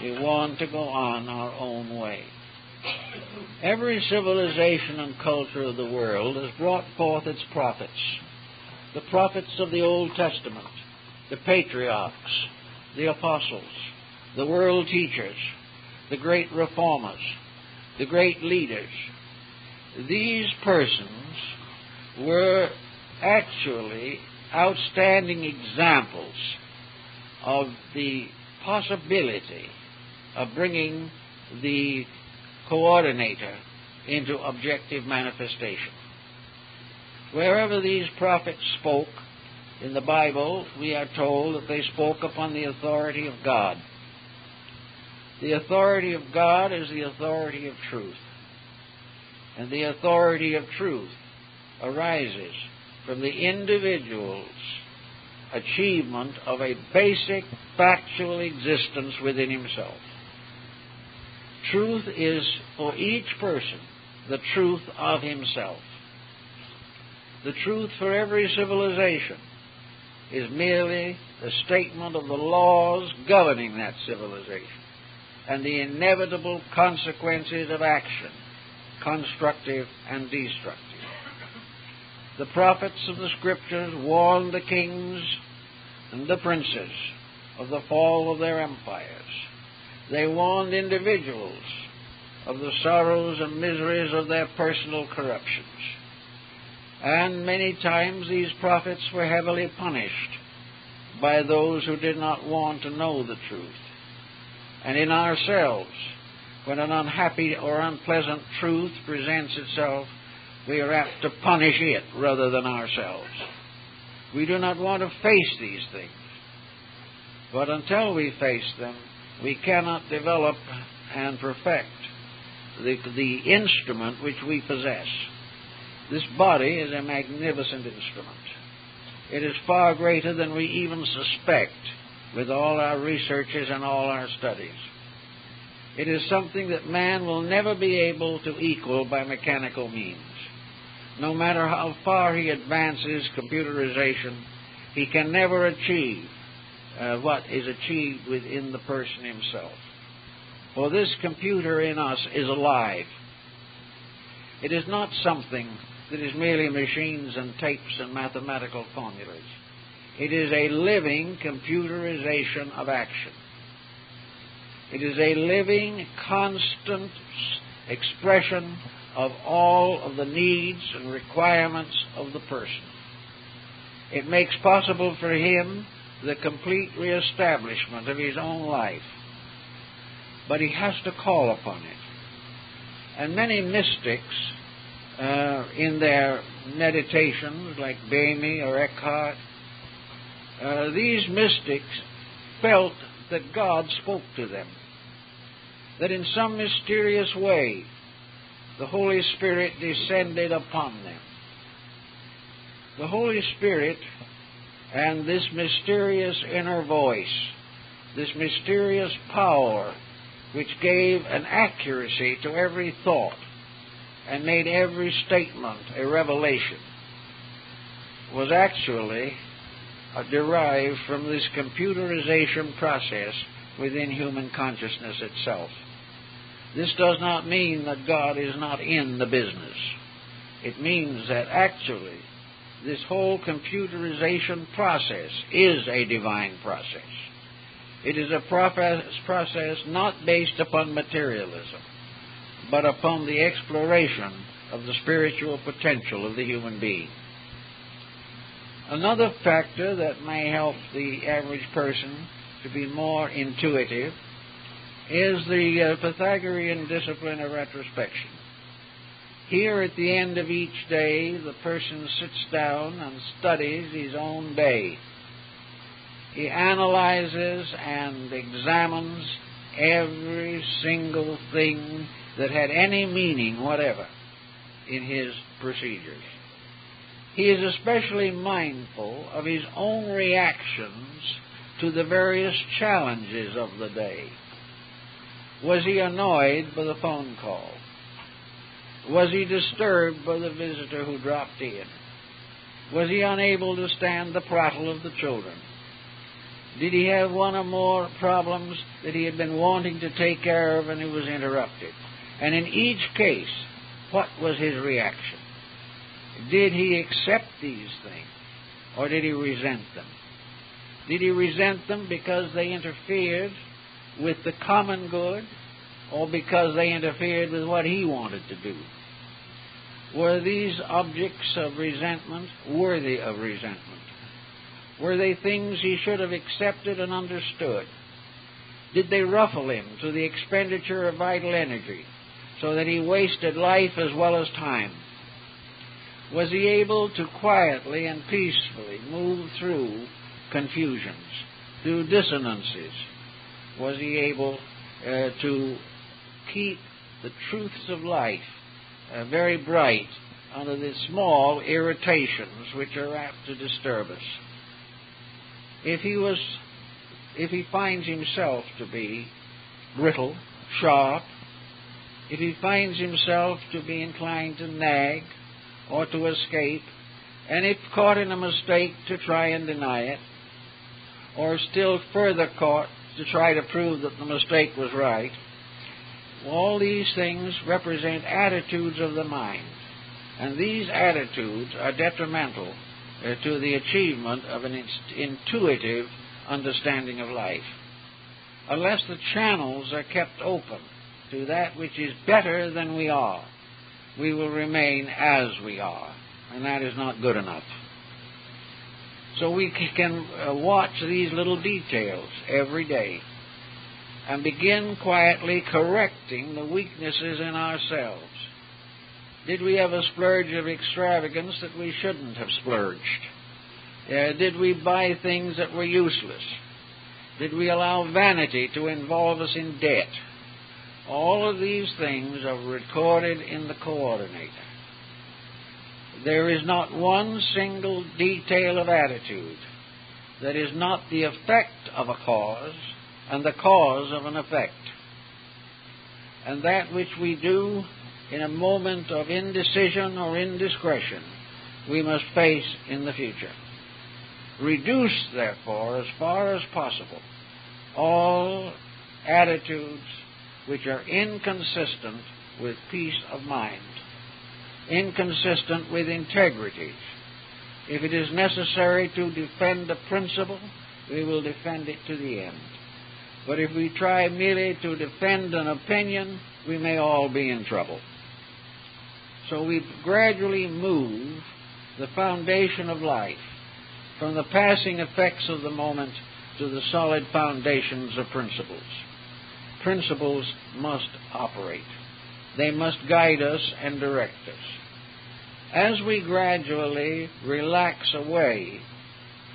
We want to go on our own way. Every civilization and culture of the world has brought forth its prophets. The prophets of the Old Testament, the patriarchs, the apostles, the world teachers, the great reformers, the great leaders. These persons were actually outstanding examples of the possibility of bringing the coordinator into objective manifestation. Wherever these prophets spoke in the Bible, we are told that they spoke upon the authority of God. The authority of God is the authority of truth. And the authority of truth arises from the individual's achievement of a basic factual existence within himself. Truth is, for each person, the truth of himself. The truth for every civilization is merely the statement of the laws governing that civilization and the inevitable consequences of action, constructive and destructive. The prophets of the Scriptures warned the kings and the princes of the fall of their empires. They warned individuals of the sorrows and miseries of their personal corruptions. And many times these prophets were heavily punished by those who did not want to know the truth. And in ourselves, when an unhappy or unpleasant truth presents itself, we are apt to punish it rather than ourselves. We do not want to face these things. But until we face them, we cannot develop and perfect the instrument which we possess. This body is a magnificent instrument. It is far greater than we even suspect with all our researches and all our studies. It is something that man will never be able to equal by mechanical means. No matter how far he advances computerization, he can never achieve what is achieved within the person himself. For this computer in us is alive. It is not something that is merely machines and tapes and mathematical formulas. It is a living computerization of action. It is a living, constant expression of all of the needs and requirements of the person. It makes possible for him the complete reestablishment of his own life. But he has to call upon it. And many mystics, in their meditations, like Bamy or Eckhart, these mystics felt that God spoke to them, that in some mysterious way the Holy Spirit descended upon them. The Holy Spirit and this mysterious inner voice, this mysterious power which gave an accuracy to every thought and made every statement a revelation, was actually derived from this computerization process within human consciousness itself. This does not mean that God is not in the business. It means that actually this whole computerization process is a divine process. It is a process not based upon materialism, but upon the exploration of the spiritual potential of the human being. Another factor that may help the average person to be more intuitive is the Pythagorean discipline of retrospection. Here at the end of each day, the person sits down and studies his own day. He analyzes and examines every single thing that had any meaning whatever in his procedures. He is especially mindful of his own reactions to the various challenges of the day. Was he annoyed by the phone call? Was he disturbed by the visitor who dropped in? Was he unable to stand the prattle of the children? Did he have one or more problems that he had been wanting to take care of and he was interrupted? And in each case, what was his reaction? Did he accept these things, or did he resent them? Did he resent them because they interfered with the common good, or because they interfered with what he wanted to do? Were these objects of resentment worthy of resentment? Were they things he should have accepted and understood? Did they ruffle him to the expenditure of vital energy so that he wasted life as well as time? Was he able to quietly and peacefully move through confusions, through dissonances? Was he able to keep the truths of life very bright under the small irritations which are apt to disturb us? If he finds himself to be brittle, sharp, if he finds himself to be inclined to nag or to escape, and if caught in a mistake to try and deny it, or still further caught to try to prove that the mistake was right, all these things represent attitudes of the mind, and these attitudes are detrimental to the achievement of an intuitive understanding of life. Unless the channels are kept open to that which is better than we are, we will remain as we are, and that is not good enough. So we can watch these little details every day and begin quietly correcting the weaknesses in ourselves. Did we have a splurge of extravagance that we shouldn't have splurged? Did we buy things that were useless? Did we allow vanity to involve us in debt? All of these things are recorded in the coordinator. There is not one single detail of attitude that is not the effect of a cause and the cause of an effect. and that which we do in a moment of indecision or indiscretion, we must face in the future. Reduce, therefore, as far as possible, all attitudes which are inconsistent with peace of mind, inconsistent with integrity. If it is necessary to defend a principle, we will defend it to the end. But if we try merely to defend an opinion, we may all be in trouble. So we gradually move the foundation of life from the passing effects of the moment to the solid foundations of principles. Principles must operate. They must guide us and direct us. As we gradually relax away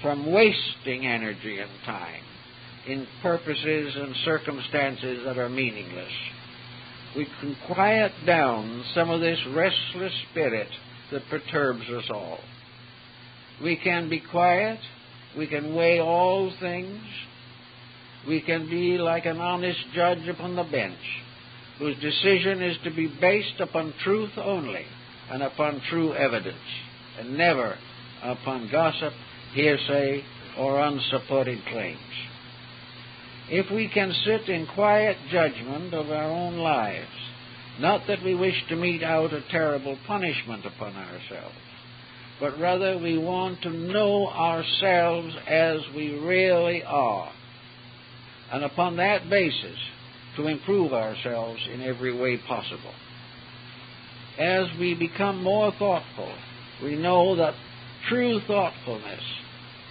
from wasting energy and time in purposes and circumstances that are meaningless, we can quiet down some of this restless spirit that perturbs us all. We can be quiet. We can weigh all things. We can be like an honest judge upon the bench, whose decision is to be based upon truth only and upon true evidence, and never upon gossip, hearsay, or unsupported claims. If we can sit in quiet judgment of our own lives, not that we wish to mete out a terrible punishment upon ourselves, but rather we want to know ourselves as we really are, and upon that basis to improve ourselves in every way possible. As we become more thoughtful, we know that true thoughtfulness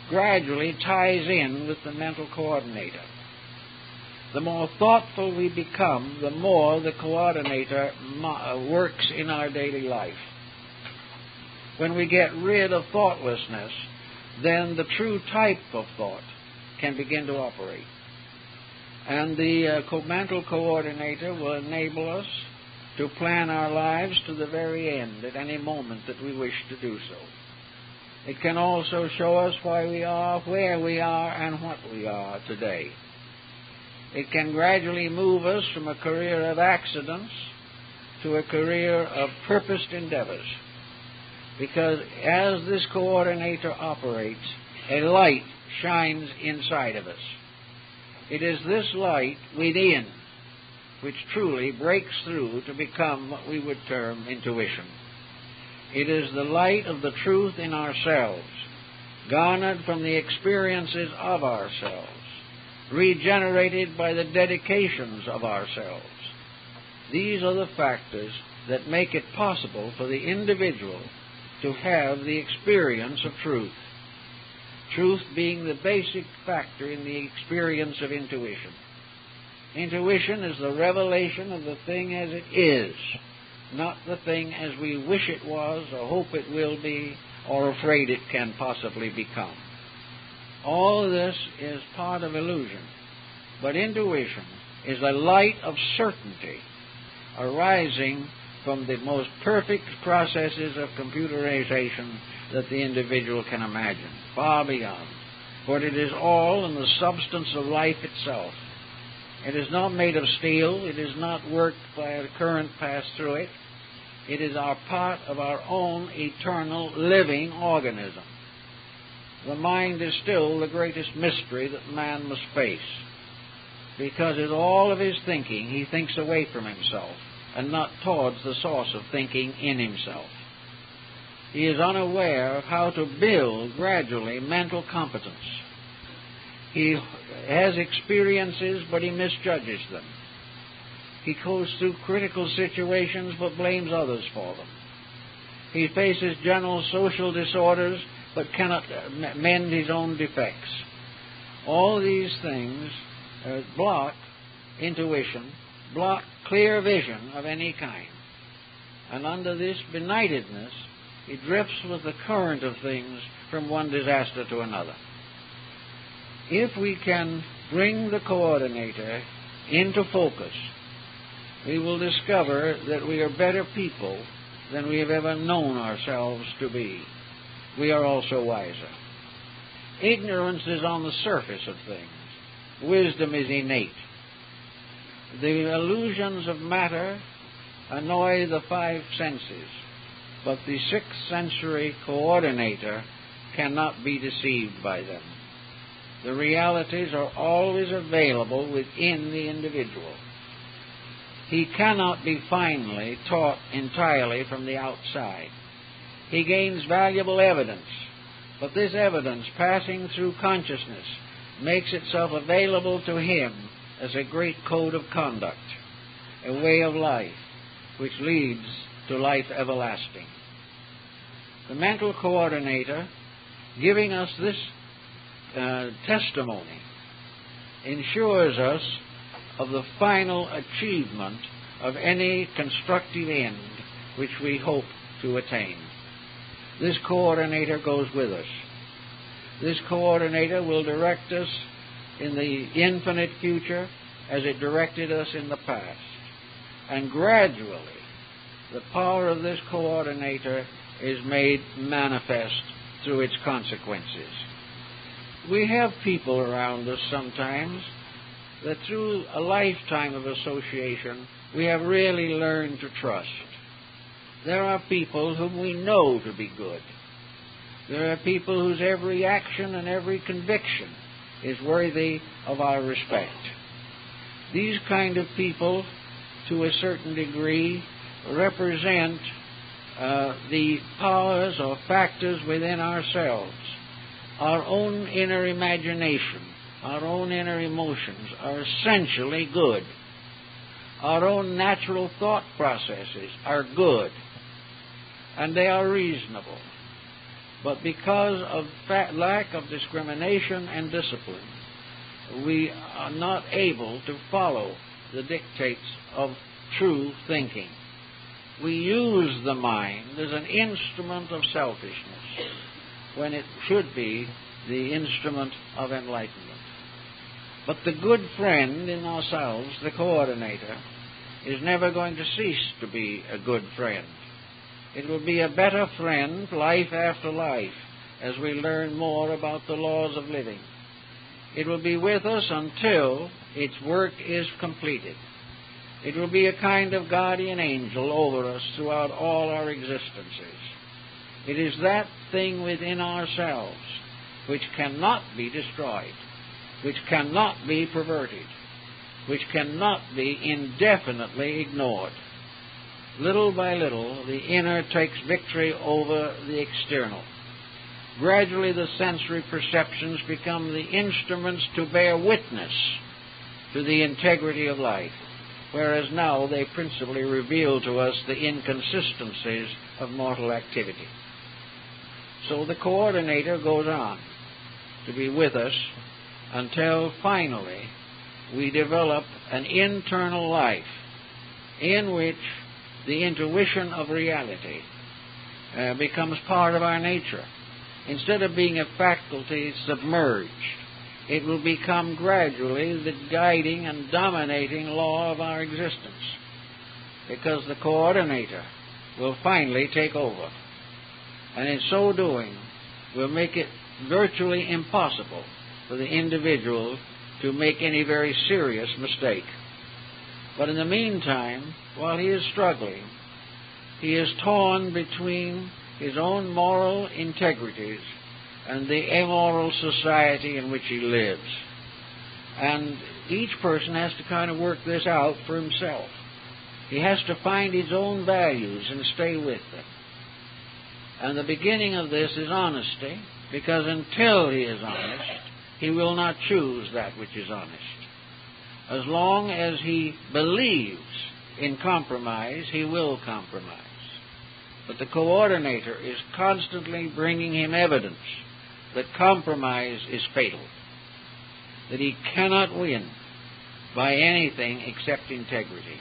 gradually ties in with the mental coordinator. The more thoughtful we become, the more the coordinator works in our daily life. When we get rid of thoughtlessness, then the true type of thought can begin to operate. And the mental coordinator will enable us to plan our lives to the very end at any moment that we wish to do so. It can also show us why we are where we are and what we are today. It can gradually move us from a career of accidents to a career of purposed endeavors. Because as this coordinator operates, a light shines inside of us. It is this light within which truly breaks through to become what we would term intuition. It is the light of the truth in ourselves, garnered from the experiences of ourselves, regenerated by the dedications of ourselves. These are the factors that make it possible for the individual to have the experience of truth. Truth being the basic factor in the experience of intuition. Intuition is the revelation of the thing as it is, not the thing as we wish it was or hope it will be or afraid it can possibly become. All of this is part of illusion, but intuition is a light of certainty arising from the most perfect processes of computerization that the individual can imagine, far beyond. For it is all in the substance of life itself. It is not made of steel. It is not worked by a current passed through it. It is our part of our own eternal living organism. The mind is still the greatest mystery that man must face, because in all of his thinking he thinks away from himself and not towards the source of thinking in himself. He is unaware of how to build gradually mental competence. He has experiences, but he misjudges them. He goes through critical situations, but blames others for them. He faces general social disorders, but cannot mend his own defects. All these things block intuition, block clear vision of any kind. And under this benightedness, he drifts with the current of things from one disaster to another. If we can bring the coordinator into focus, we will discover that we are better people than we have ever known ourselves to be. We are also wiser. Ignorance is on the surface of things. Wisdom is innate. The illusions of matter annoy the five senses, but the sixth sensory coordinator cannot be deceived by them. The realities are always available within the individual. He cannot be finally taught entirely from the outside. He gains valuable evidence, but this evidence, passing through consciousness, makes itself available to him as a great code of conduct, a way of life, which leads to life everlasting. The mental coordinator, giving us this testimony, ensures us of the final achievement of any constructive end which we hope to attain. This coordinator goes with us. This coordinator will direct us in the infinite future as it directed us in the past. And gradually, the power of this coordinator is made manifest through its consequences. We have people around us sometimes that through a lifetime of association we have really learned to trust. There are people whom we know to be good. There are people whose every action and every conviction is worthy of our respect. These kind of people, to a certain degree, represent the powers or factors within ourselves. Our own inner imagination, our own inner emotions are essentially good. Our own natural thought processes are good, and they are reasonable. But because of lack of discrimination and discipline, we are not able to follow the dictates of true thinking. We use the mind as an instrument of selfishness when it should be the instrument of enlightenment. But the good friend in ourselves, the coordinator, is never going to cease to be a good friend. It will be a better friend life after life as we learn more about the laws of living. It will be with us until its work is completed. It will be a kind of guardian angel over us throughout all our existences. It is that thing within ourselves which cannot be destroyed, which cannot be perverted, which cannot be indefinitely ignored. Little by little, the inner takes victory over the external. Gradually, the sensory perceptions become the instruments to bear witness to the integrity of life, whereas now they principally reveal to us the inconsistencies of mortal activity. So the coordinator goes on to be with us until finally we develop an internal life in which the intuition of reality becomes part of our nature. Instead of being a faculty submerged, it will become gradually the guiding and dominating law of our existence, because the coordinator will finally take over. And in so doing, will make it virtually impossible for the individual to make any very serious mistake. But in the meantime, while he is struggling, he is torn between his own moral integrities and the immoral society in which he lives. And each person has to kind of work this out for himself. He has to find his own values and stay with them. And the beginning of this is honesty, because until he is honest, he will not choose that which is honest. As long as he believes in compromise, he will compromise. But the coordinator is constantly bringing him evidence that compromise is fatal, that he cannot win by anything except integrity.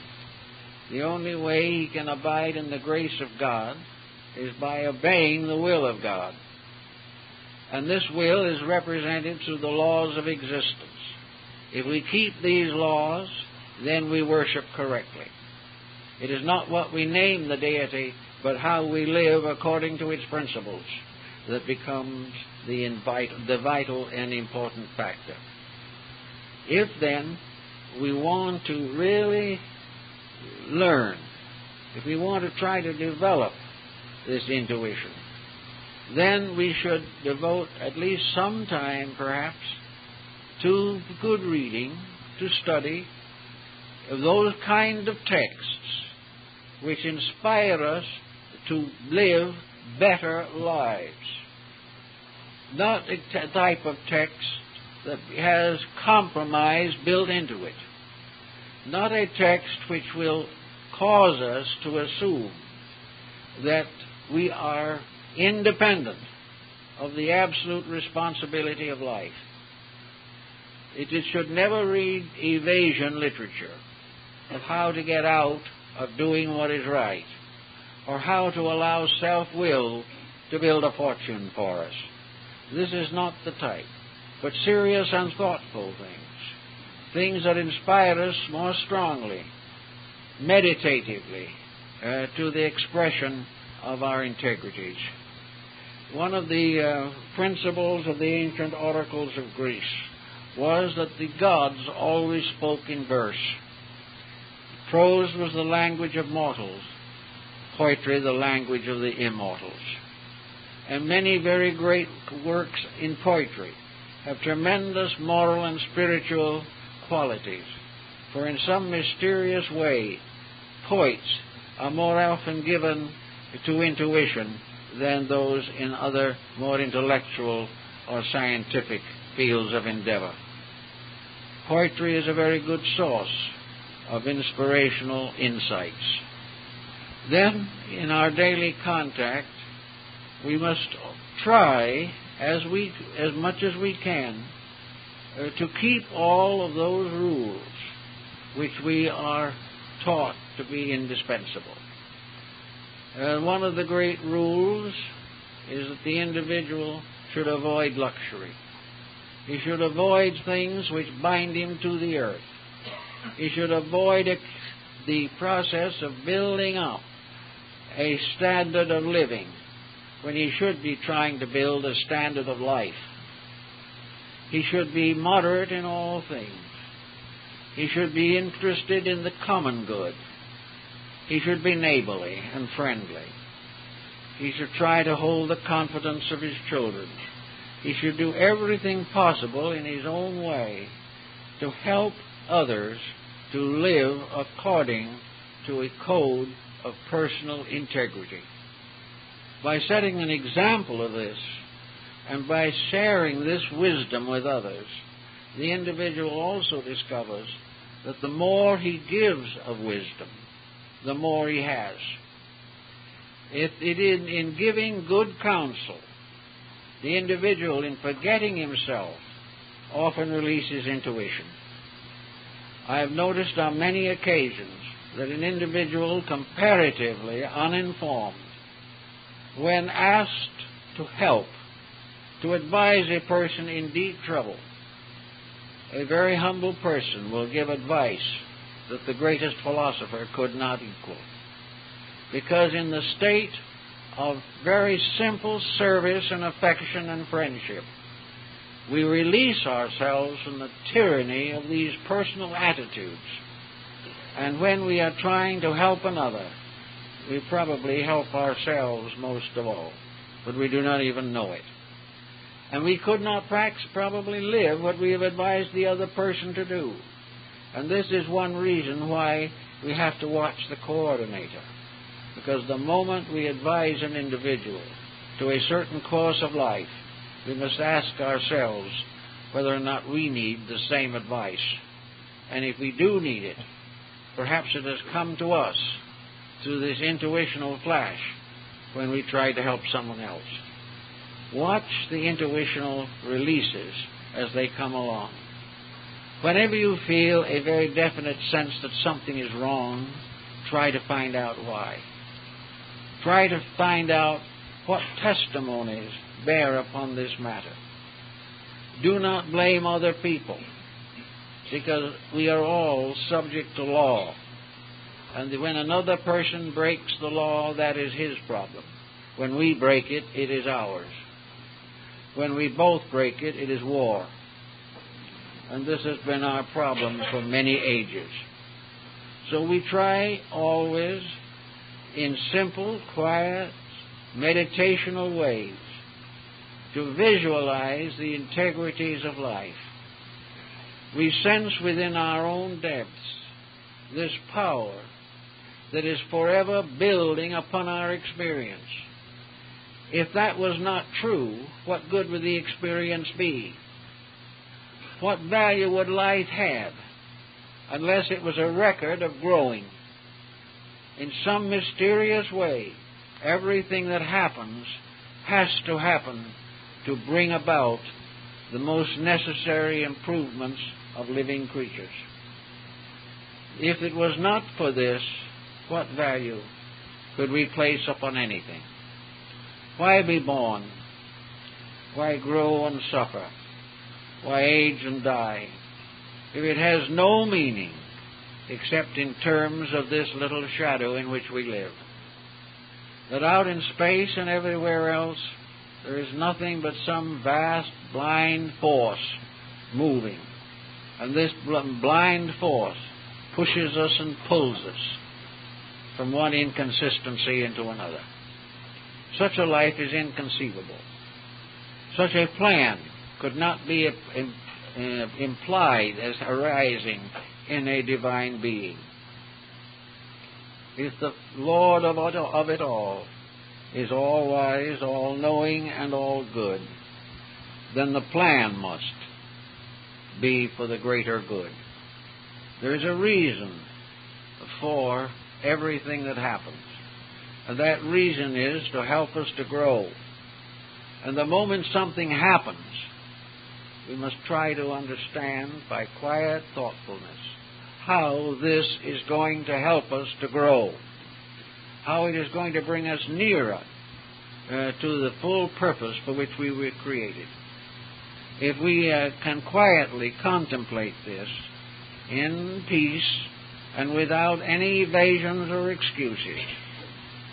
The only way he can abide in the grace of God is by obeying the will of God. And this will is represented through the laws of existence. If we keep these laws, then we worship correctly. It is not what we name the deity, but how we live according to its principles that becomes the vital and important factor. If then we want to really learn, if we want to try to develop this intuition, then we should devote at least some time, perhaps, to good reading, to study of those kind of texts which inspire us to live better lives. Not a type of text that has compromise built into it. Not a text which will cause us to assume that we are independent of the absolute responsibility of life. It should never read evasion literature of how to get out of doing what is right, or how to allow self-will to build a fortune for us. This is not the type, but serious and thoughtful things that inspire us more strongly, meditatively, to the expression of our integrities. One of the principles of the ancient oracles of Greece was that the gods always spoke in verse. Prose was the language of mortals, poetry the language of the immortals. And many very great works in poetry have tremendous moral and spiritual qualities. For in some mysterious way, poets are more often given to intuition than those in other more intellectual or scientific fields of endeavor. Poetry is a very good source of inspirational insights. Then, in our daily contact, we must try, as much as we can, to keep all of those rules which we are taught to be indispensable. One of the great rules is that the individual should avoid luxury. He should avoid things which bind him to the earth. He should avoid the process of building up a standard of living when he should be trying to build a standard of life. He should be moderate in all things. He should be interested in the common good. He should be neighborly and friendly. He should try to hold the confidence of his children. He should do everything possible in his own way to help others to live according to a code of personal integrity. By setting an example of this, and by sharing this wisdom with others, the individual also discovers that the more he gives of wisdom, the more he has. In giving good counsel, the individual, in forgetting himself, often releases intuition. I have noticed on many occasions that an individual comparatively uninformed, when asked to help, to advise a person in deep trouble, a very humble person will give advice that the greatest philosopher could not equal. Because in the state of very simple service and affection and friendship, we release ourselves from the tyranny of these personal attitudes. And when we are trying to help another, we probably help ourselves most of all, but we do not even know it. And we could not probably live what we have advised the other person to do. And this is one reason why we have to watch the coordinator. Because the moment we advise an individual to a certain course of life, we must ask ourselves whether or not we need the same advice. And if we do need it, perhaps it has come to us through this intuitional flash when we try to help someone else. Watch the intuitional releases as they come along. Whenever you feel a very definite sense that something is wrong, try to find out why. Try to find out what testimonies bear upon this matter. Do not blame other people, because we are all subject to law. And when another person breaks the law, that is his problem. When we break it, it is ours. When we both break it, it is war. And this has been our problem for many ages. So we try always in simple, quiet, meditational ways to visualize the integrities of life. We sense within our own depths this power that is forever building upon our experience. If that was not true, what good would the experience be? What value would life have unless it was a record of growing? In some mysterious way, everything that happens has to happen to bring about the most necessary improvements of living creatures. If it was not for this, what value could we place upon anything? Why be born? Why grow and suffer? Why age and die? If it has no meaning except in terms of this little shadow in which we live. That out in space and everywhere else, there is nothing but some vast blind force moving. And this blind force pushes us and pulls us from one inconsistency into another. Such a life is inconceivable. Such a plan could not be implied as arising in a divine being. If the Lord of it all is all-wise, all-knowing, and all-good, then the plan must be for the greater good. There is a reason for everything that happens, and that reason is to help us to grow. And the moment something happens, we must try to understand by quiet thoughtfulness how this is going to help us to grow, how it is going to bring us nearer to the full purpose for which we were created. If we can quietly contemplate this in peace and without any evasions or excuses,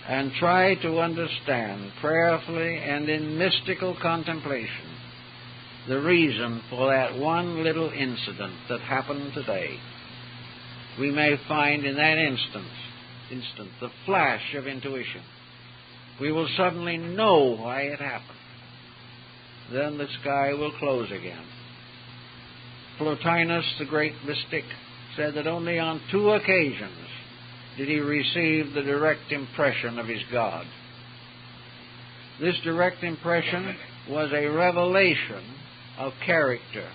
and try to understand prayerfully and in mystical contemplation the reason for that one little incident that happened today, we may find in that instant the flash of intuition. We will suddenly know why it happened. Then the sky will close again. Plotinus, the great mystic, said that only on 2 occasions did he receive the direct impression of his God. This direct impression was a revelation of character.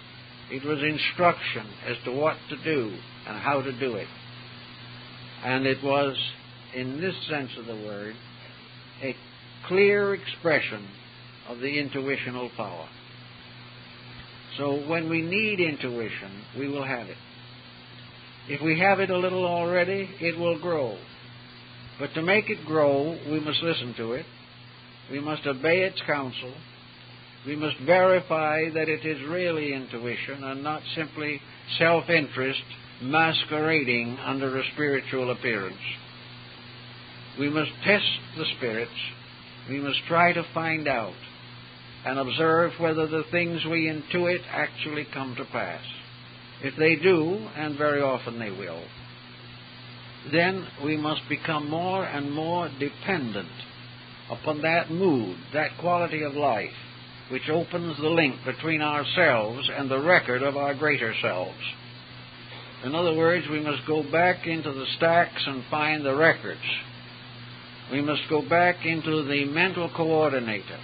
It was instruction as to what to do and how to do it. And it was, in this sense of the word, a clear expression of the intuitional power. So when we need intuition, we will have it. If we have it a little already, it will grow. But to make it grow, we must listen to it. We must obey its counsel. We must verify that it is really intuition and not simply self-interest masquerading under a spiritual appearance. We must test the spirits. We must try to find out and observe whether the things we intuit actually come to pass. If they do, and very often they will, then we must become more and more dependent upon that mood, that quality of life, which opens the link between ourselves and the record of our greater selves. In other words, we must go back into the stacks and find the records. We must go back into the mental coordinator,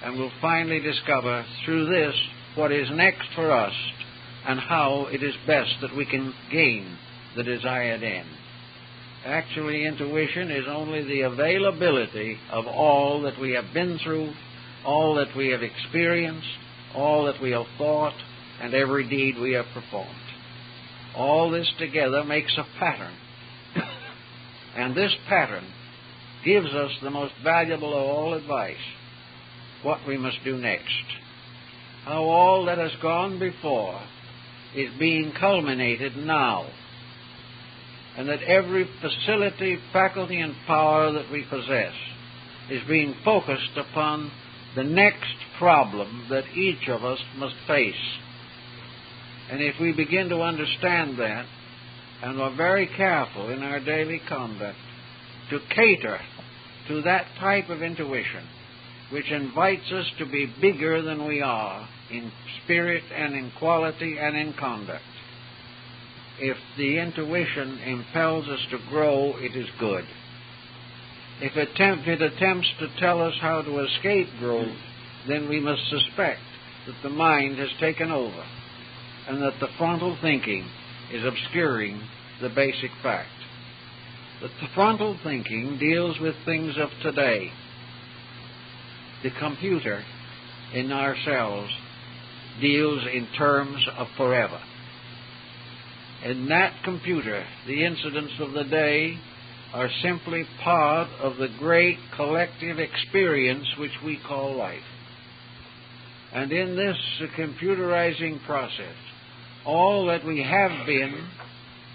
and we'll finally discover through this what is next for us and how it is best that we can gain the desired end. Actually, intuition is only the availability of all that we have been through, all that we have experienced, all that we have thought, and every deed we have performed. All this together makes a pattern. And this pattern gives us the most valuable of all advice, what we must do next. How all that has gone before is being culminated now, and that every facility, faculty, and power that we possess is being focused upon the next problem that each of us must face. And if we begin to understand that, and are very careful in our daily conduct to cater to that type of intuition which invites us to be bigger than we are in spirit and in quality and in conduct. If the intuition impels us to grow, it is good. If it attempts to tell us how to escape growth, then we must suspect that the mind has taken over and that the frontal thinking is obscuring the basic fact. That the frontal thinking deals with things of today. The computer in ourselves deals in terms of forever. In that computer, the incidents of the day are simply part of the great collective experience which we call life. And in this computerizing process, all that we have been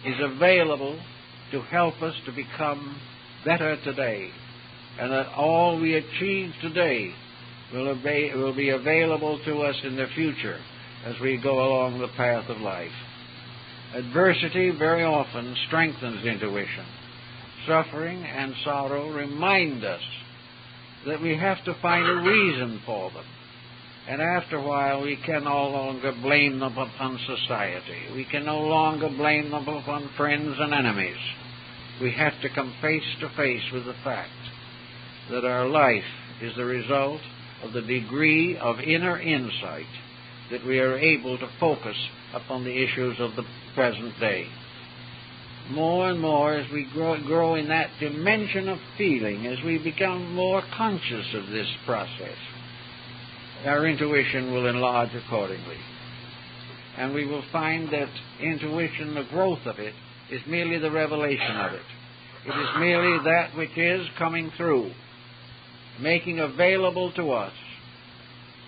is available to help us to become better today, and that all we achieve today will be available to us in the future as we go along the path of life. Adversity very often strengthens intuition. Suffering and sorrow remind us that we have to find a reason for them. And after a while, we can no longer blame them upon society. We can no longer blame them upon friends and enemies. We have to come face to face with the fact that our life is the result of the degree of inner insight that we are able to focus upon the issues of the present day. More and more, as we grow in that dimension of feeling, as we become more conscious of this process, our intuition will enlarge accordingly. And we will find that intuition, the growth of it, is merely the revelation of it. It is merely that which is coming through, making available to us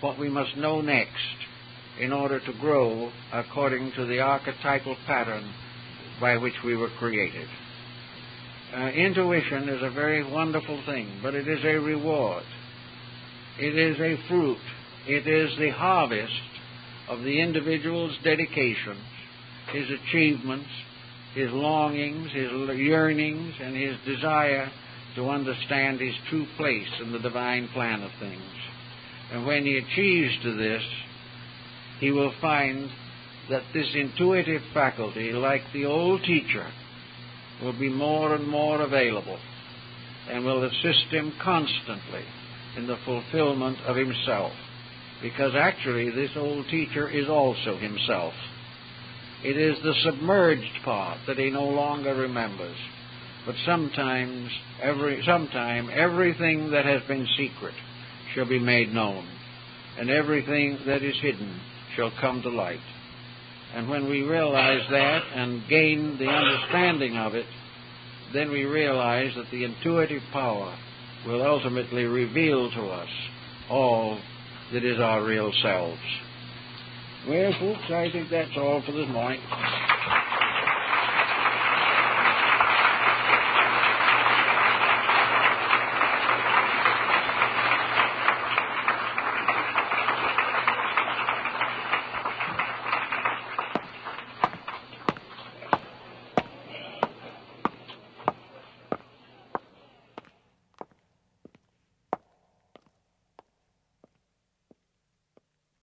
what we must know next in order to grow according to the archetypal pattern by which we were created. Intuition is a very wonderful thing, but it is a reward. It is a fruit. It is the harvest of the individual's dedications, his achievements, his longings, his yearnings, and his desire to understand his true place in the divine plan of things. And when he achieves to this, he will find that this intuitive faculty, like the old teacher, will be more and more available and will assist him constantly in the fulfillment of himself. Because actually this old teacher is also himself. It is the submerged part that he no longer remembers. But sometime everything that has been secret shall be made known, and everything that is hidden shall come to light. And when we realize that and gain the understanding of it, then we realize that the intuitive power will ultimately reveal to us all that is our real selves. Well, folks, I think that's all for this morning.